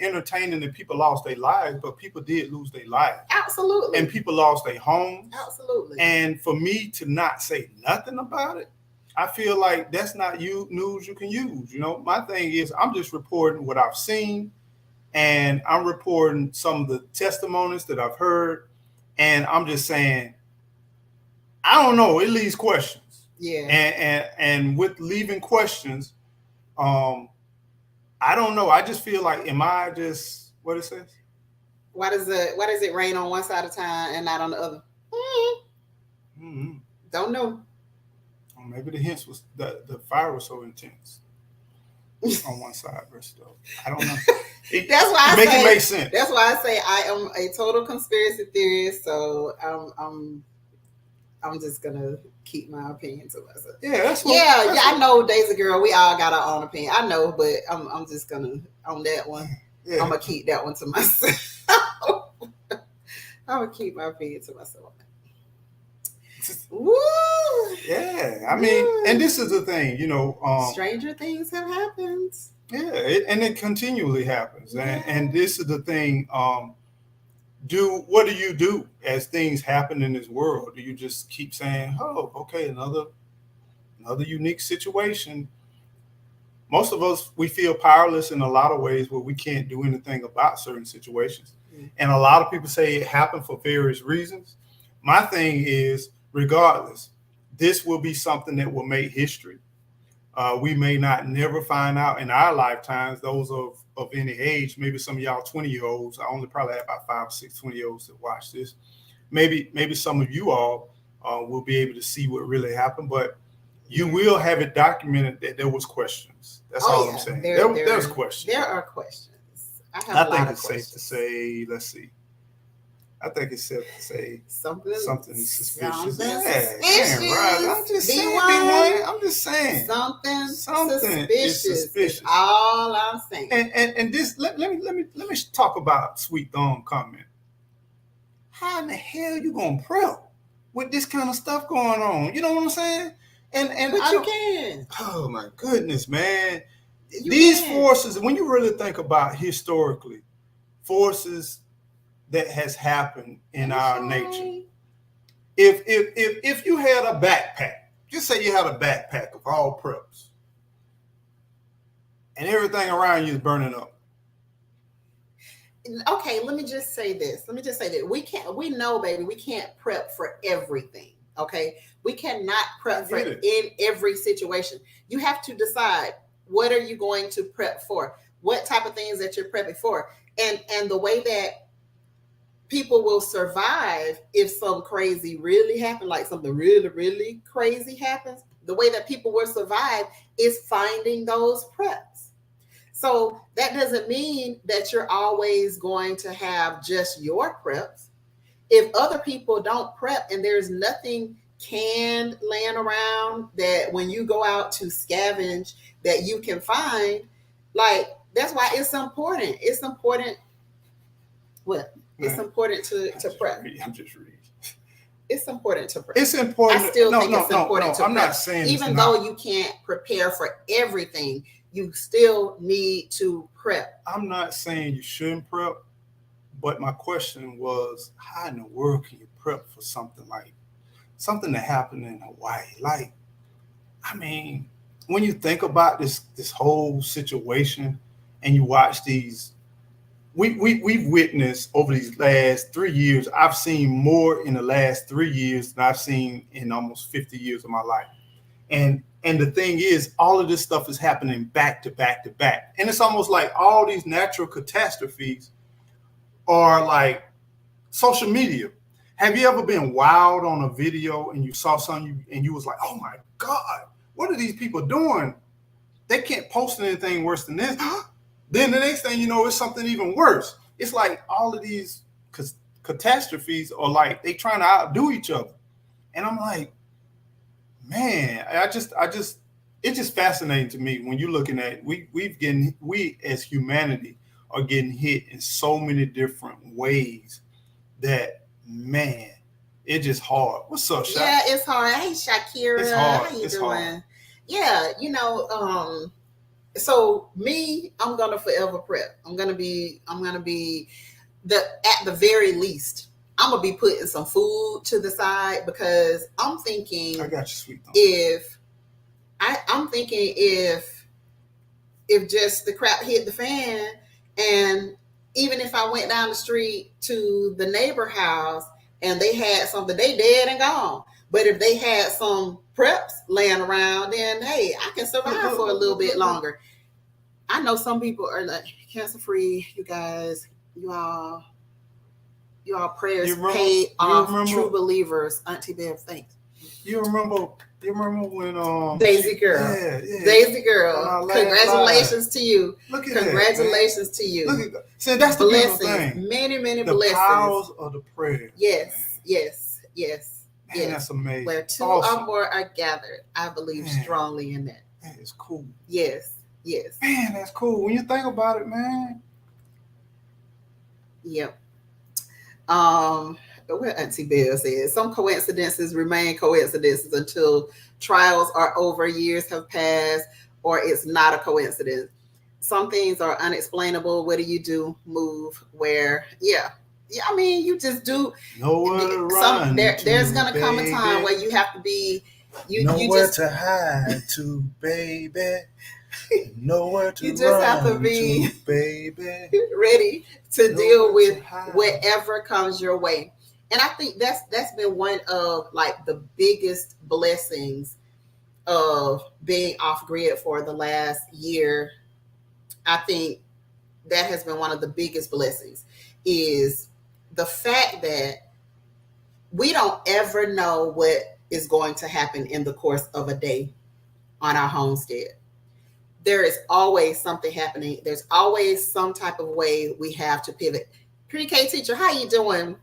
entertaining that people lost their lives, but people did lose their lives, Absolutely. and people lost their homes. Absolutely. And for me to not say nothing about it, I feel like that's not news you can use. You know, my thing is I'm just reporting what I've seen, and I'm reporting some of the testimonies that I've heard, and I'm just saying, I don't know. It leaves questions. Yeah. And with leaving questions, I don't know. I just feel like, am I just what it says? Why does it rain on one side of town and not on the other? Mm-hmm. Don't know. Or maybe the hints was the fire was so intense on one side versus the other. I don't know. That's why it make sense. That's why I say I am a total conspiracy theorist. So I'm just gonna keep my opinion to myself. Yeah, I know, Daisy girl. We all got our own opinion. I know, but I'm just gonna on that one. Yeah. I'm gonna keep that one to myself. I'm gonna keep my opinion to myself. Woo! Yeah, I mean, and this is the thing, you know. Stranger things have happened. Yeah, and it continually happens, yeah. And this is the thing. What do you do as things happen in this world? Do you just keep saying, "Oh, okay, another unique situation"? Most of us, we feel powerless in a lot of ways where we can't do anything about certain situations. Mm-hmm. And a lot of people say it happened for various reasons. My thing is, regardless, this will be something that will make history. We may not never find out in our lifetimes, those of any age, maybe some of y'all 20-year-olds, I only probably have about 5 or 6 20-year-olds that watch this. Maybe some of you all will be able to see what really happened, but you will have it documented that there was questions. That's all I'm saying. There's questions. There are questions. I think it's safe to say, let's see. I think it's safe to say something suspicious. Right. I'm just saying. Something suspicious. Is all I'm saying. And this let me talk about Sweet Thumb comment. How in the hell you gonna prep with this kind of stuff going on? You know what I'm saying? And but you can. Oh my goodness, man. These forces, when you really think about historically, forces that has happened in our nature. If you had a backpack, just say you had a backpack of all preps, and everything around you is burning up. Okay, let me just say this. We know, baby, we can't prep for everything. Okay, we cannot prep for in every situation. You have to decide, what are you going to prep for? What type of things that you're prepping for, and the way that people will survive if something crazy really happens, like something really, really crazy happens. The way that people will survive is finding those preps. So that doesn't mean that you're always going to have just your preps. if other people don't prep and there's nothing canned laying around that when you go out to scavenge that you can find, like that's why it's important. It's important. What? It's important to prep. I'm just reading. It's important to prep. It's important. I still think it's important to I'm prep. not saying even though you can't prepare for everything, you still need to prep. I'm not saying you shouldn't prep, but my question was, how in the world can you prep for something that happened in Hawaii? Like, I mean, when you think about this whole situation, and you watch these, we've witnessed over these last 3 years. I've seen more in the last 3 years than I've seen in almost 50 years of my life. And the thing is, all of this stuff is happening back to back to back. And it's almost like all these natural catastrophes are like social media. Have you ever been wild on a video and you saw something and you was like, oh my God, what are these people doing? They can't post anything worse than this. Then the next thing you know, it's something even worse. It's like all of these catastrophes are like they trying to outdo each other. And I'm like, man, it's just fascinating to me when you're looking at we as humanity are getting hit in so many different ways that, man, it's just hard. What's up, Shaq? Yeah, it's hard. Hey, Shakira, it's hard. How you it's doing? Hard. Yeah, so me, I'm gonna forever prep. I'm gonna be at the very least, I'm gonna be putting some food to the side because I'm thinking I got you, sweet. I'm thinking if just the crap hit the fan, and even if I went down the street to the neighbor house and they had something, they dead and gone. But if they had some preps laying around, then hey, I can survive for a little bit longer. I know some people are like cancer free. You guys, you all prayers paid off. True believers. Auntie Bev, thanks. You remember when Daisy Girl. Yeah. Daisy Girl. Congratulations to you. Look at Congratulations to you. Look at, see, that's the beautiful thing. Many the blessings. The powers of the prayer. Yes. Man, that's amazing. Where two or more are gathered, I believe strongly in that. That is cool. Yes. Man, that's cool. When you think about it, man. Yep. What Auntie Bell says, some coincidences remain coincidences until trials are over, years have passed, or it's not a coincidence. Some things are unexplainable. What do you do? Move where? Yeah. I mean, you just do. Nowhere to run. There's gonna come a time where you have to be. Nowhere to hide to, baby. Nowhere to you just have to be baby, ready to deal with whatever comes your way. And I think that's been one of like the biggest blessings of being off grid for the last year. I think that has been one of the biggest blessings is the fact that we don't ever know what is going to happen in the course of a day on our homestead. There is always something happening. There's always some type of way we have to pivot. Pre-K teacher, how you doing?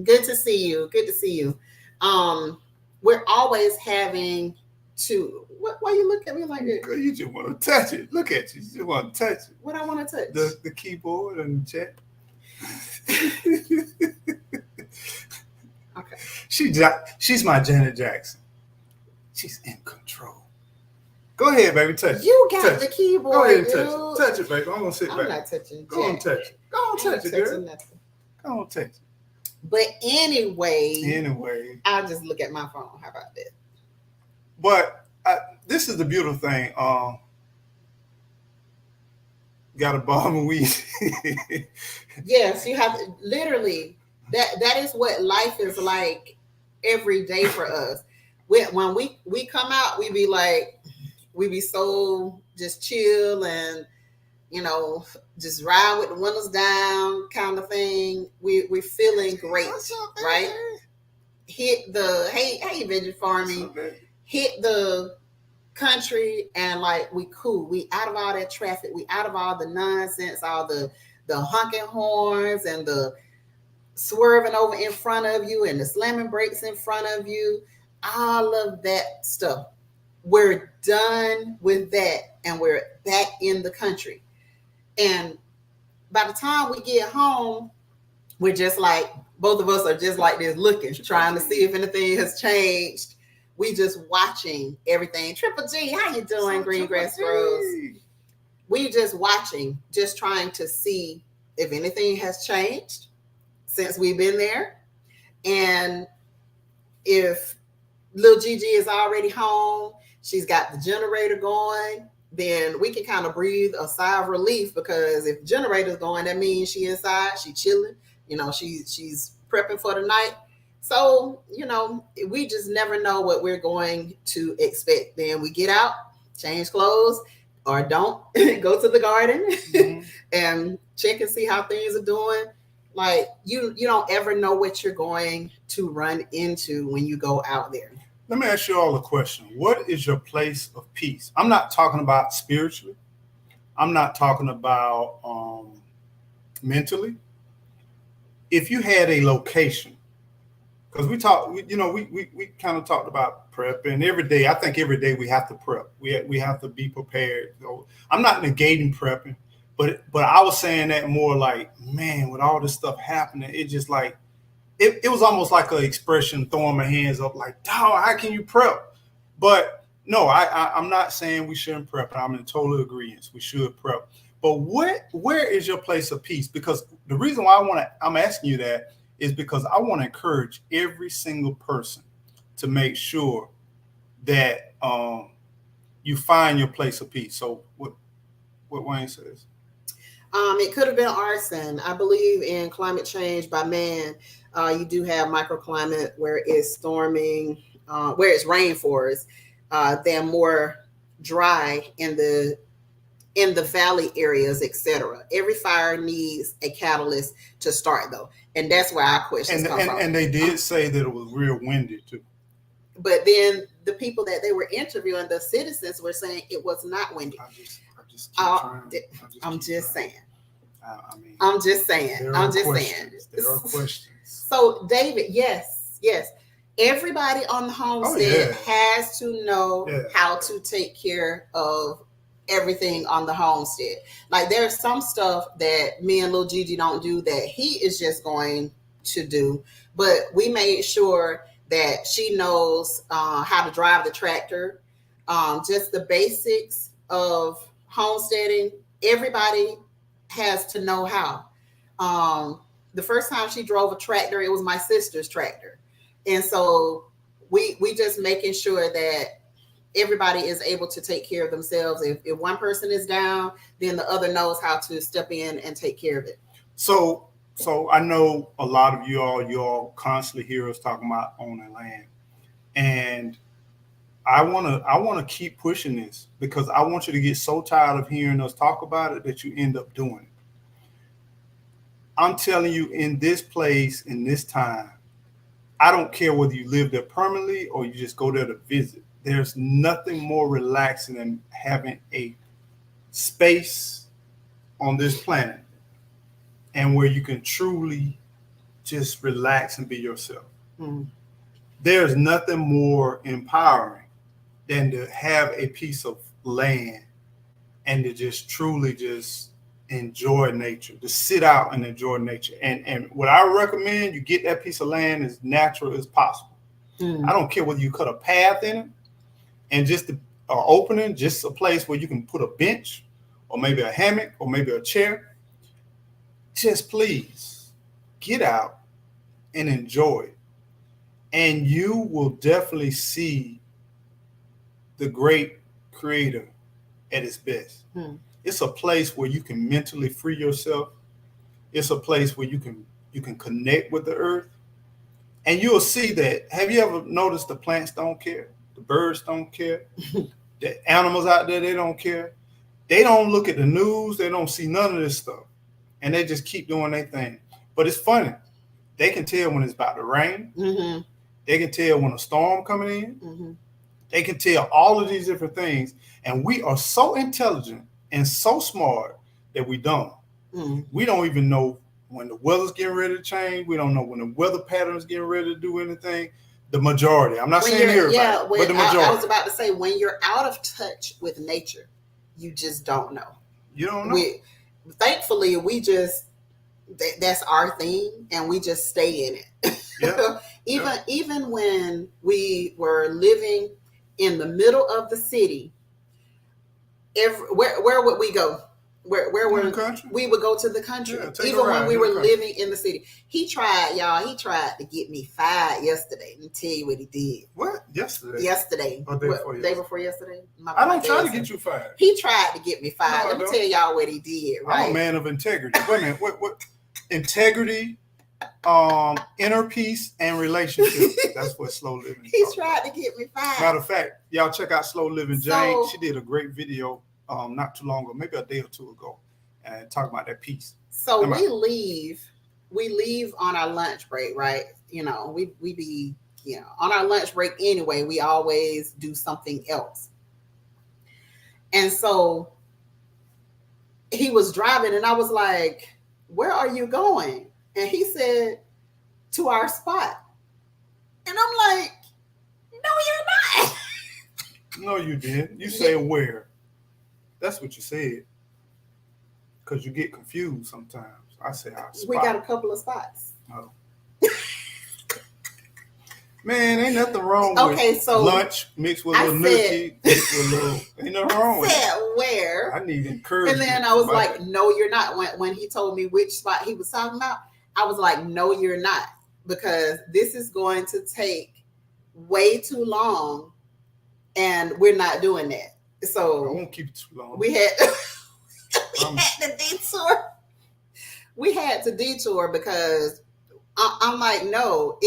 Good to see you. We're always having to. Why you look at me like that? Girl, you just want to touch it. Look at you. You just want to touch it. What I want to touch? The keyboard and the chat. Okay. She's my Janet Jackson. She's in control. Go ahead, baby. Touch it. You got the keyboard. Go ahead and touch it. Touch it, baby. I'm gonna sit back. I'm not touching. Go on, touch it. Go on, touch it, girl. Nothing. Go on, touch it. But anyway, I'll just look at my phone. How about that? But this is the beautiful thing. Got a bomb of weed. Yes, you have to, literally. That is what life is like every day for us. When we come out, we be so just chill and just ride with the windows down kind of thing. We're feeling great, right? Hit the hey Veggie Farming, hit the country, and like we cool. We out of all that traffic. We out of all the nonsense, all the honking horns and the swerving over in front of you and the slamming brakes in front of you, all of that stuff. We're done with that and we're back in the country. And by the time we get home, we're just like, both of us are just like this looking, trying to see if anything has changed. We just watching everything. Triple G, how you doing, Greengrass Bros? We just watching, just trying to see if anything has changed since we've been there. And if little Gigi is already home, she's got the generator going, then we can kind of breathe a sigh of relief, because if generator's going, that means she inside, she chilling, she's prepping for the night. So, we just never know what we're going to expect. Then we get out, change clothes, or don't go to the garden and check and see how things are doing. Like you don't ever know what you're going to run into when you go out there. Let me ask you all a question. What is your place of peace? I'm not talking about spiritually. I'm not talking about mentally. If you had a location, because we kind of talked about prep, and every day, I think every day we have to prep. We have to be prepared. I'm not negating prepping, but I was saying that more like, man, with all this stuff happening, it just like, it was almost like an expression throwing my hands up like, dog, how can you prep? But no, I'm not saying we shouldn't prep. I'm in total agreement. We should prep. But where is your place of peace? Because the reason why I'm asking you that is because I want to encourage every single person to make sure that you find your place of peace. So what Wayne says. It could have been arson. I believe in climate change by man. You do have microclimate where it's storming, where it's rainforest. They're more dry in the valley areas, etc. Every fire needs a catalyst to start, though, and that's where our questions come from. And they did say that it was real windy too. But then the people that they were interviewing, the citizens, were saying it was not windy. I'm just saying. I'm just saying. There are questions. So, David, yes. Everybody on the homestead has to know how to take care of everything on the homestead. Like, there's some stuff that me and little Gigi don't do that he is just going to do. But we made sure that she knows how to drive the tractor, just the basics of homesteading. Everybody has to know how. The first time she drove a tractor, it was my sister's tractor. And so we just making sure that everybody is able to take care of themselves. If one person is down, then the other knows how to step in and take care of it. So I know a lot of you all constantly hear us talking about owning land. And I want to keep pushing this, because I want you to get so tired of hearing us talk about it that you end up doing it. I'm telling you, in this place, in this time, I don't care whether you live there permanently or you just go there to visit. There's nothing more relaxing than having a space on this planet and where you can truly just relax and be yourself. Mm-hmm. There's nothing more empowering than to have a piece of land and to just truly just enjoy nature, to sit out and enjoy nature. And what I recommend, you get that piece of land as natural as possible. I don't care whether you cut a path in it and just an opening, just a place where you can put a bench or maybe a hammock or maybe a chair. Just please get out and enjoy it. And you will definitely see the great creator at its best. It's a place where you can mentally free yourself. It's a place where you can connect with the earth. And you'll see that. Have you ever noticed the plants don't care? The birds don't care. The animals out there, they don't care. They don't look at the news. They don't see none of this stuff. And they just keep doing their thing. But it's funny. They can tell when it's about to rain. Mm-hmm. They can tell when a storm coming in. Mm-hmm. They can tell all of these different things. And we are so intelligent and so smart that we don't. Mm-hmm. We don't even know when the weather's getting ready to change. We don't know when the weather pattern's getting ready to do anything. The majority. I'm not saying everybody, but the majority. I was about to say, when you're out of touch with nature, you just don't know. You don't know. Thankfully, that's our thing, and we just stay in it. Yeah. Even when we were living in the middle of the city, where would we go? Where in the country? We would go to the country. Yeah, even when we were living in the city. He tried to get me fired yesterday. Let me tell you what he did. What? Yesterday? Yesterday. Or day before yesterday? I don't try to get you fired. He tried to get me fired. Let me tell y'all what he did, right? I'm a man of integrity. Wait a minute. What? Integrity, inner peace, and relationship. That's what slow living is. He tried to get me fired. Matter of fact, y'all check out Slow Living Jane. She did a great video not too long ago, maybe a day or two ago, and talk about that peace. So we leave on our lunch break, right? You know, we be, you know, on our lunch break anyway, we always do something else. And so he was driving and I was like, where are you going? And he said, to our spot. And I'm like, no, you're not. No, you didn't. You said where. That's what you said. Because you get confused sometimes. I say our spot. We got a couple of spots. Oh. Man, ain't nothing wrong with so lunch mixed with a little nookie. Ain't nothing wrong with it. Where? I need encouragement. And then I was like, no, you're not. When he told me which spot he was talking about, I was like, no, you're not. Because this is going to take way too long. And we're not doing that. So I won't keep it too long. We had to detour. We had to detour because I'm like, no,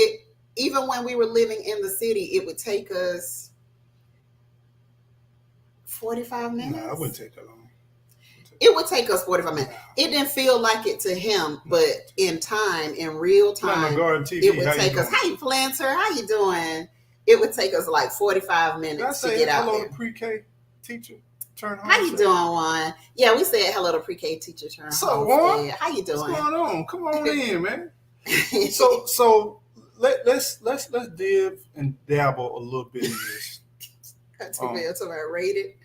even when we were living in the city, it would take us 45 minutes. No, it wouldn't take that long. It would take us 45 minutes. It didn't feel like it to him, but in real time, it would take us. How you playing, sir? How you doing? It would take us like 45 minutes to get out there. Hello to pre-K teacher. Turn home. How you doing, Juan? Yeah, we said hello to pre-K teacher. Turn home. Juan? How you doing? What's going on? Come on in, man. So let's dive and dabble a little bit in this. To rate it.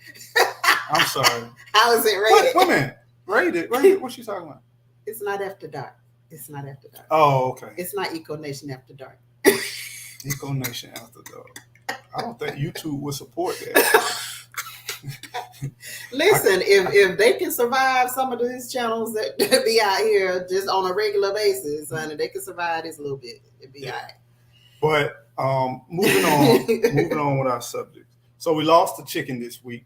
I'm sorry. How is it rated? Wait a minute. Rated. What's she talking about? It's not after dark. Oh, okay. It's not Eco Nation After Dark. Eco Nation After Dark. I don't think YouTube would support that. Listen, if they can survive some of these channels that be out here just on a regular basis, honey, they can survive this a little bit. It'd be all right. But moving on with our subject. So we lost the chicken this week.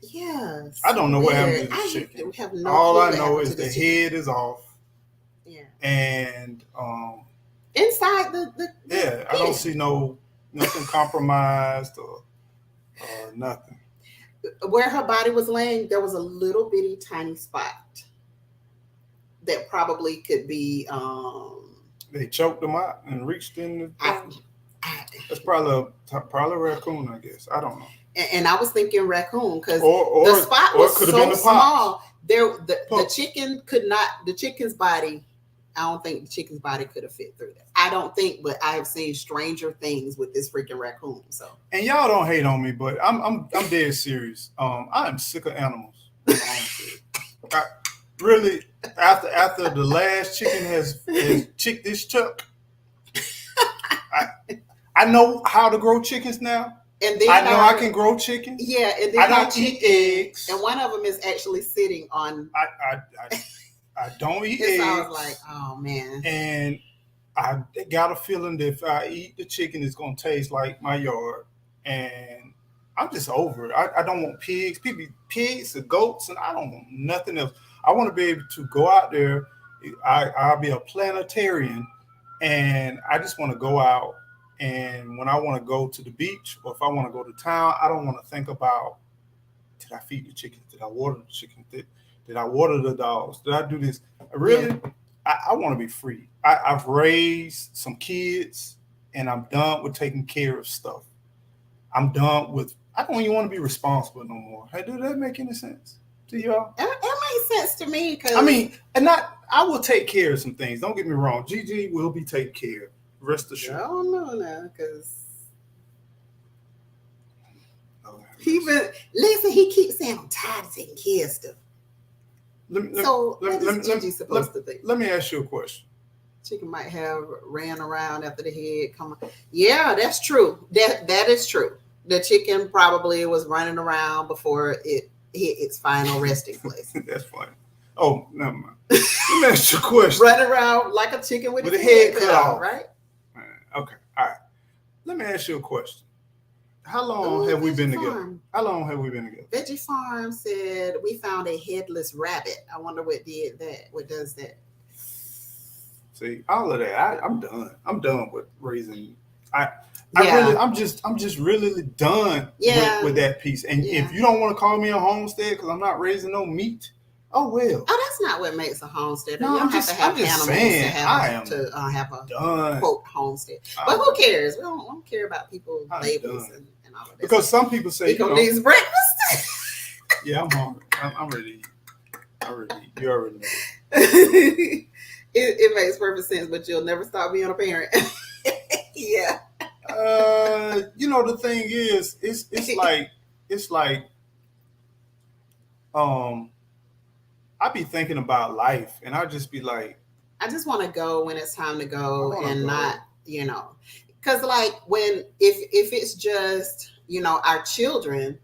Yes. I don't know what happened to the chicken. All I know is the head is off. Yeah. And inside the I don't see nothing compromised or nothing. Where her body was laying, there was a little bitty tiny spot that probably could be they choked them out and reached in the that's probably a raccoon, I guess. I don't know. And I was thinking raccoon because the spot was so small. The chicken could not. The chicken's body. I don't think the chicken's body could have fit through that. I don't think, but I have seen stranger things with this freaking raccoon. So. And y'all don't hate on me, but I'm dead serious. I am sick of animals. Really, after the last chicken has chicked this chuck, I know how to grow chickens now. And then I know I can grow chicken. Yeah, and then I don't eat eggs. And one of them is actually sitting on. I don't eat eggs. So I was like, oh man. And I got a feeling that if I eat the chicken, it's gonna taste like my yard. And I'm just over it. I don't want pigs, pigs or goats, and I don't want nothing else. I want to be able to go out there. I'll be a planetarian, and I just want to go out. And when I want to go to the beach or if I want to go to town, I don't want to think about, did I feed the chickens? Did I water the chickens? Did I water the dogs? Did I do this? Really, I want to be free. I've raised some kids and I'm done with taking care of stuff. I'm done with, I don't even want to be responsible no more. Hey, does that make any sense to y'all? It makes sense to me. I mean, and not, I will take care of some things. Don't get me wrong. Gigi will be taken care of. Rest I assured. don't know now, because Okay. he keeps saying I'm tired of taking care of stuff. So what is Gigi supposed to think? Let me ask you a question. Chicken might have ran around after the head. Come on. Yeah, that's true. That is true. The chicken probably was running around before it hit its final resting place. That's funny. Oh, never mind. Let me ask you a question. Running around like a chicken with its head cut off, right? Okay, all right. Let me ask you a question. How long have we been together? How long have we been together? Veggie Farm said we found a headless rabbit. I wonder what did that. What does that? See, all of that. I'm done. I'm done with raising. I'm just really done with that piece. And if you don't want to call me a homestead because I'm not raising no meat, oh well. Oh, that's not what makes a homestead. No, I'm just saying. To have a done. Quote homestead. But who cares? We don't care about people's labels and all of that. Because some people say you need breakfast. Yeah, I'm hungry. I'm ready to eat. You already know. It makes perfect sense, but you'll never stop being a parent. Yeah. The thing is, it's like I be thinking about life, and I just be like, I just want to go when it's time to go, and not, because like if it's just our children,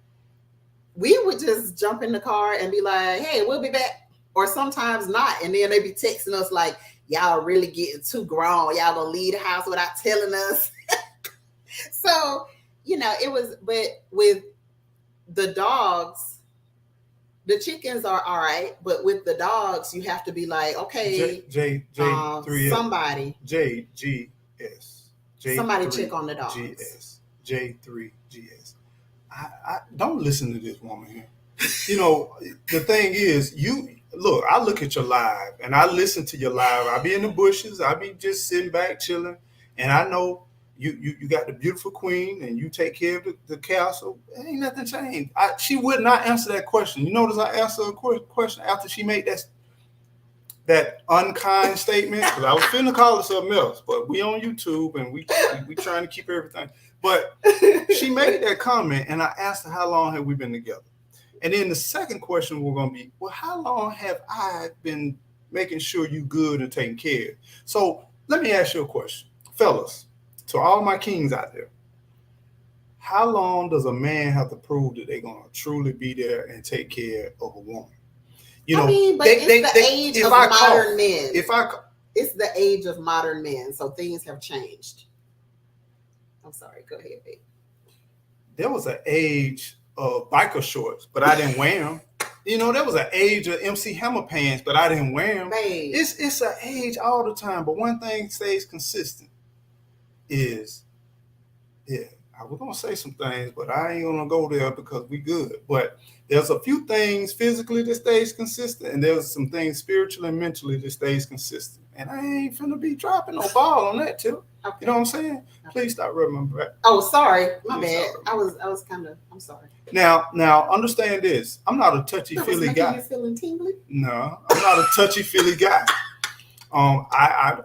we would just jump in the car and be like, hey, we'll be back. Or sometimes not. And then they be texting us like, y'all really getting too grown. Y'all gonna leave the house without telling us. So, it was, but with the dogs, the chickens are all right. But with the dogs, you have to be like, okay, somebody. JGS. Somebody check on the dogs. GS. J3GS. I don't listen to this woman here. The thing is, I look at your live and I listen to your live. I be in the bushes. I be just sitting back, chilling. And I know you got the beautiful queen and you take care of the castle. Ain't nothing changed. She would not answer that question. You notice I answered a question after she made that unkind statement. Because I was finna call her something else. But we on YouTube and we trying to keep everything. But she made that comment and I asked her, how long have we been together? And then the second question we're going to be, well, how long have I been making sure you good and taking care of? So let me ask you a question. Fellas, to all my kings out there, how long does a man have to prove that they're going to truly be there and take care of a woman? It's the age of modern men. It's the age of modern men, so things have changed. I'm sorry, go ahead, babe. There was an age of biker shorts, but I didn't wear them. There was an age of MC Hammer pants, but I didn't wear them. Babe. It's an age all the time, but one thing stays consistent is, I was gonna say some things, but I ain't gonna go there because we good. But there's a few things physically that stays consistent, and there's some things spiritually and mentally that stays consistent. And I ain't finna be dropping no ball on that too. Okay. You know what I'm saying? Okay. Please stop rubbing my back. Oh, sorry, my bad. I'm sorry. Now understand this. I'm not a touchy-feely guy. You feeling tingly? No, I'm not a touchy-feely guy. I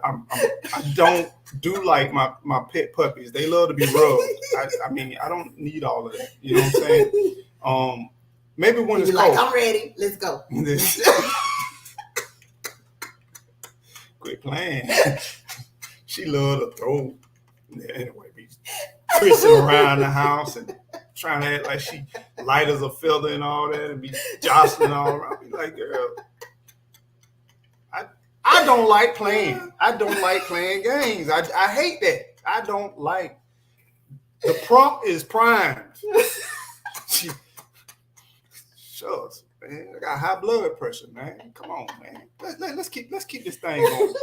don't do like my pet puppies. They love to be rubbed. I don't need all of that. You know what I'm saying? Maybe when it's cold. Like, I'm ready. Let's go. Quit playing. She loved to throw. Anyway, be twisting around the house and trying to act like she light as a feather and all that, and be jostling all around. Be like, girl, I don't like playing. I don't like playing games. I hate that. I don't like. The prompt is primed. Shucks, man. I got high blood pressure, man. Come on, man. Let's keep this thing going.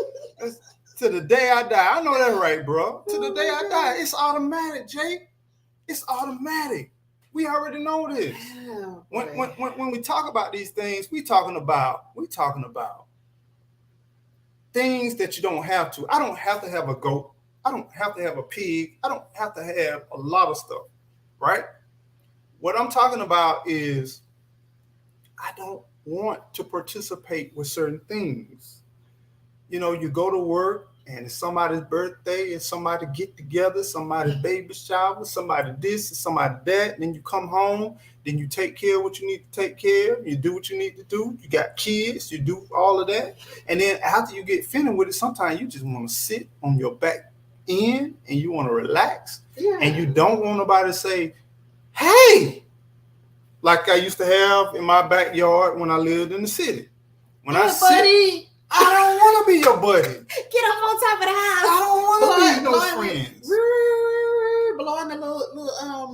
To the day I die. I know that right, bro. To the day I die. It's automatic, Jake. It's automatic. We already know this. Oh, when we talk about these things, we talking about things that you don't have to. I don't have to have a goat. I don't have to have a pig. I don't have to have a lot of stuff, right? What I'm talking about is I don't want to participate with certain things. You go to work and it's somebody's birthday, it's somebody get together, somebody's baby shower, somebody this and somebody that. And then you come home, then you take care of what you need to take care of. You do what you need to do. You got kids, you do all of that. And then after you get finished with it, sometimes you just want to sit on your back end and you want to relax. Yeah. And you don't want nobody to say, hey, like I used to have in my backyard when I lived in the city. When I sit, buddy. I don't want to be your buddy. Get up on top of the house. I don't want to be no friends. Blowing the little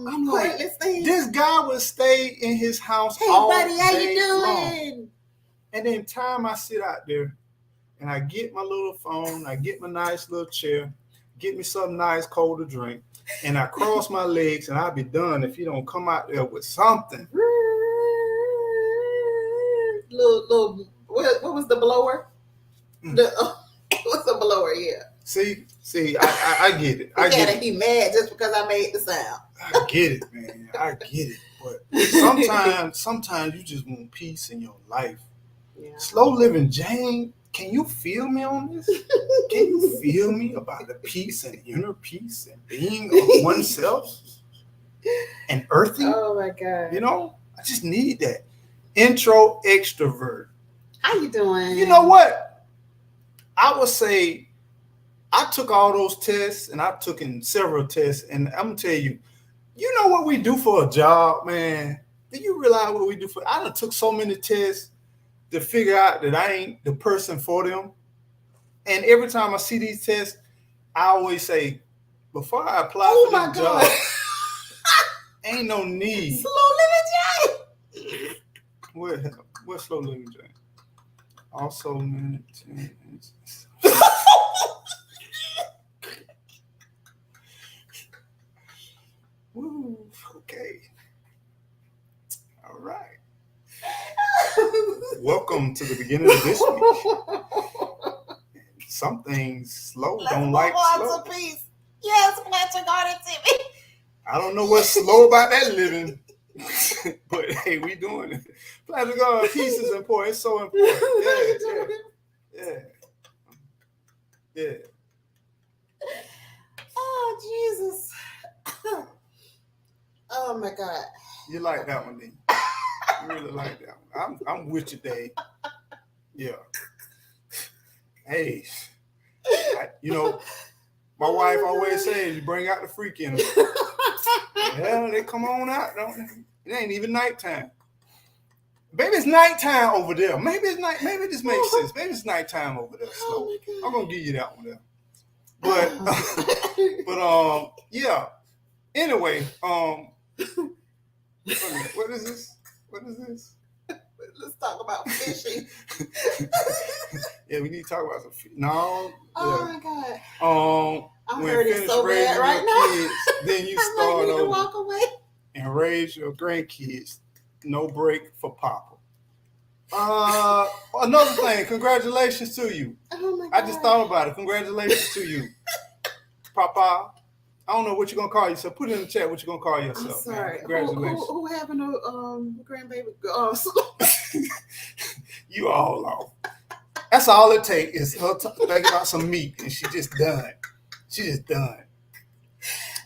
I'm like, cordless thing. this guy would stay in his house Hey all buddy, how day you doing? long. And then time I sit out there and I get my little phone, I get my nice little chair, get me something nice cold to drink, and I cross my legs and I'll be done if you don't come out there with something. Little what was the blower? What's the blower? Yeah. See, I get it. I get it. Be mad just because I made the sound. I get it, man. I get it. But sometimes you just want peace in your life. Yeah. Slow living Jane, can you feel me on this? Can you feel me about the peace and inner peace and being of oneself and earthy? Oh my God. I just need that. Intro extrovert. How you doing? You know what? I would say I took all those tests and I took in several tests, and I'm gonna tell you, you know what we do for a job, man? Do you realize what we do for? I done took so many tests to figure out that I ain't the person for them. And every time I see these tests, I always say, before I apply for this job, ain't no need. Slow living Jane. What slow living Jane? Also, man. Woo, okay. All right. Welcome to the beginning of this week. Some things slow don't like slow. Peace. Yes, Fletcher got it to me. I don't know what's slow about that living, but hey, we doing it. Fletcher God, peace is important. It's so important. Yeah. Oh Jesus. Oh my God. You like that one, then? You really like that one. I'm with you, Dave. Yeah. Hey, my wife always says you bring out the freak in them. Yeah, they come on out, don't they? It ain't even nighttime. Maybe it's nighttime over there. Maybe it's night. Maybe this makes sense. Maybe it's nighttime over there. So I'm gonna give you that one there. But yeah. Anyway, what is this? Let's talk about fishing. Yeah, we need to talk about some fish. No. Oh my God. I'm hurting so bad right now. Kids, then you start to over walk away and raise your grandkids. No break for Papa. Another thing, congratulations to you. Oh my God. I just thought about it. Congratulations to you, Papa. I don't know what you're gonna call yourself. Put it in the chat what you're gonna call yourself. I'm sorry. Man. Congratulations. Who having a grandbaby? You all off. That's all it takes is her thinking about some meat, and she just done.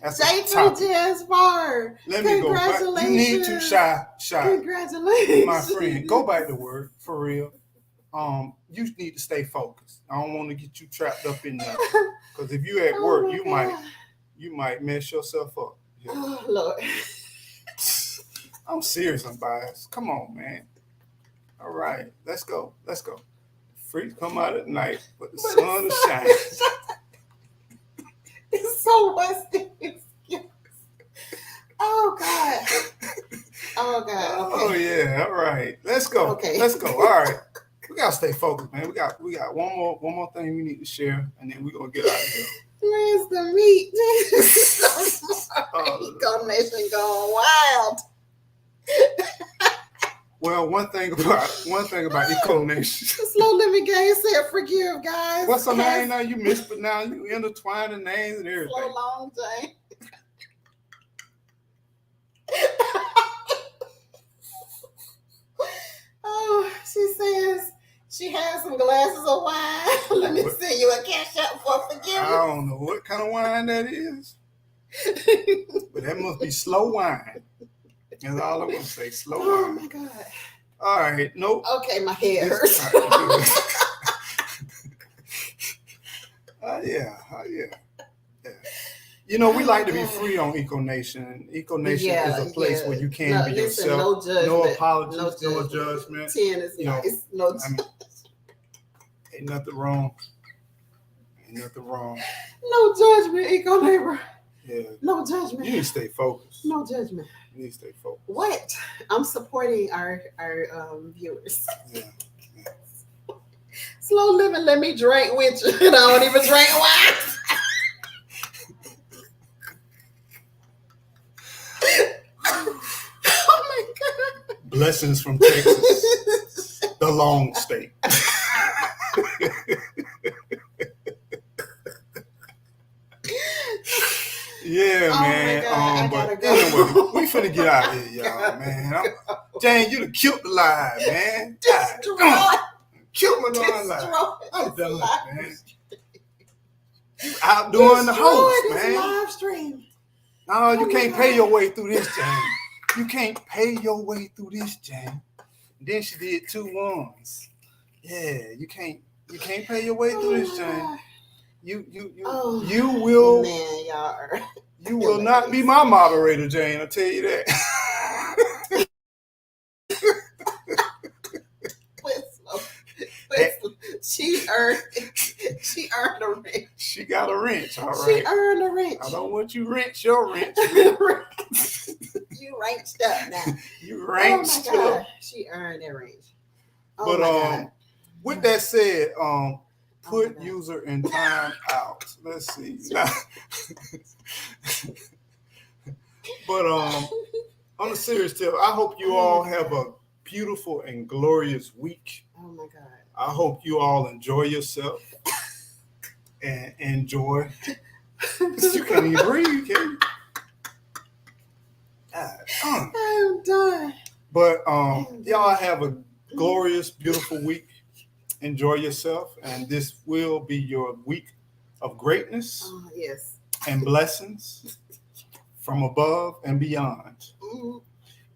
That's J3 Jazz Bar. Let me go back. You need to shy. Congratulations, my friend. Go back to work for real. You need to stay focused. I don't want to get you trapped up in there, because if you at work, you might mess yourself up. Yeah. Oh Lord. I'm serious, I'm biased. Come on, man. All right, let's go. Freaks come out at night, but the sun is shining. It's so musty. Oh God. Okay. Oh yeah. All right. Let's go. Okay. Let's go. All right. We gotta stay focused, man. We got one more thing we need to share, and then we're gonna get out of here. Where's the meat? Econation going wild. Well, one thing about Econation. Slow living gang said forgive, guys. What's her name now? You missed, but now you intertwine the names and everything. Slow long Jane. Oh, she says she has some glasses of wine. Let me a cash out for I forgiveness. don't know what kind of wine that is, but that must be slow wine. That's all I want to say. Slow Oh wine. my God. All right. Nope. Okay, my head This- hurts. all right, yeah. Yeah. You know, we like to be free on Eco Nation. Eco Nation is a place where you can be listen, yourself. No judgment. No apologies, no judgment. 10 is You know, nice. No, I mean, ain't nothing wrong. Ain't nothing wrong. no judgment, Eco Neighbor. Yeah. No judgment. You need to stay focused. No judgment. You need to stay focused. What? I'm supporting our viewers. Yeah. Slow living, let me drink with you. And I don't even drink wine. Oh my God. Blessings from Texas, the long state. Yeah, Oh man. my God, I But gotta go. anyway, we finna get out of here, y'all, man. Jane, you done killed the live, man. Destroy. Killed my darn live. Destroy I'm this done, live man. You outdoing the host, this man. live stream. No, you Oh can't my pay God. your way through this, Jane. You can't pay your way through this, Jane. Then she did 2 ones. Yeah, you can't pay your way through this, Jane. You will Man, y'all are. you will not be my moderator, Jane. I'll tell you that. She earned a wrench. She got a wrench, all She right. earned a wrench. I don't want you wrench your wrench. You wrenched up now. You Oh wrenched my God. up. She earned that wrench. Oh But my God. with that said, put God. user in time out. Let's see. But on a serious tip, I hope you all have a beautiful and glorious week. Oh my God. I hope you all enjoy yourself and enjoy. You can't even breathe, can you? I'm done. But y'all have a glorious, beautiful week. Enjoy yourself, and this will be your week of greatness Yes. and blessings from above and beyond. Mm,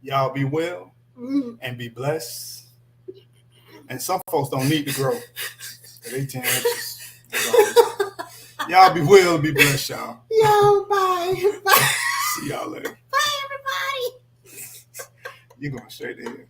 Y'all be well mm. and be blessed. And some folks don't need to grow. They 10 inches. Y'all be well and be blessed, y'all. Yo, bye. Bye. See y'all later. Bye, everybody. You're going straight ahead.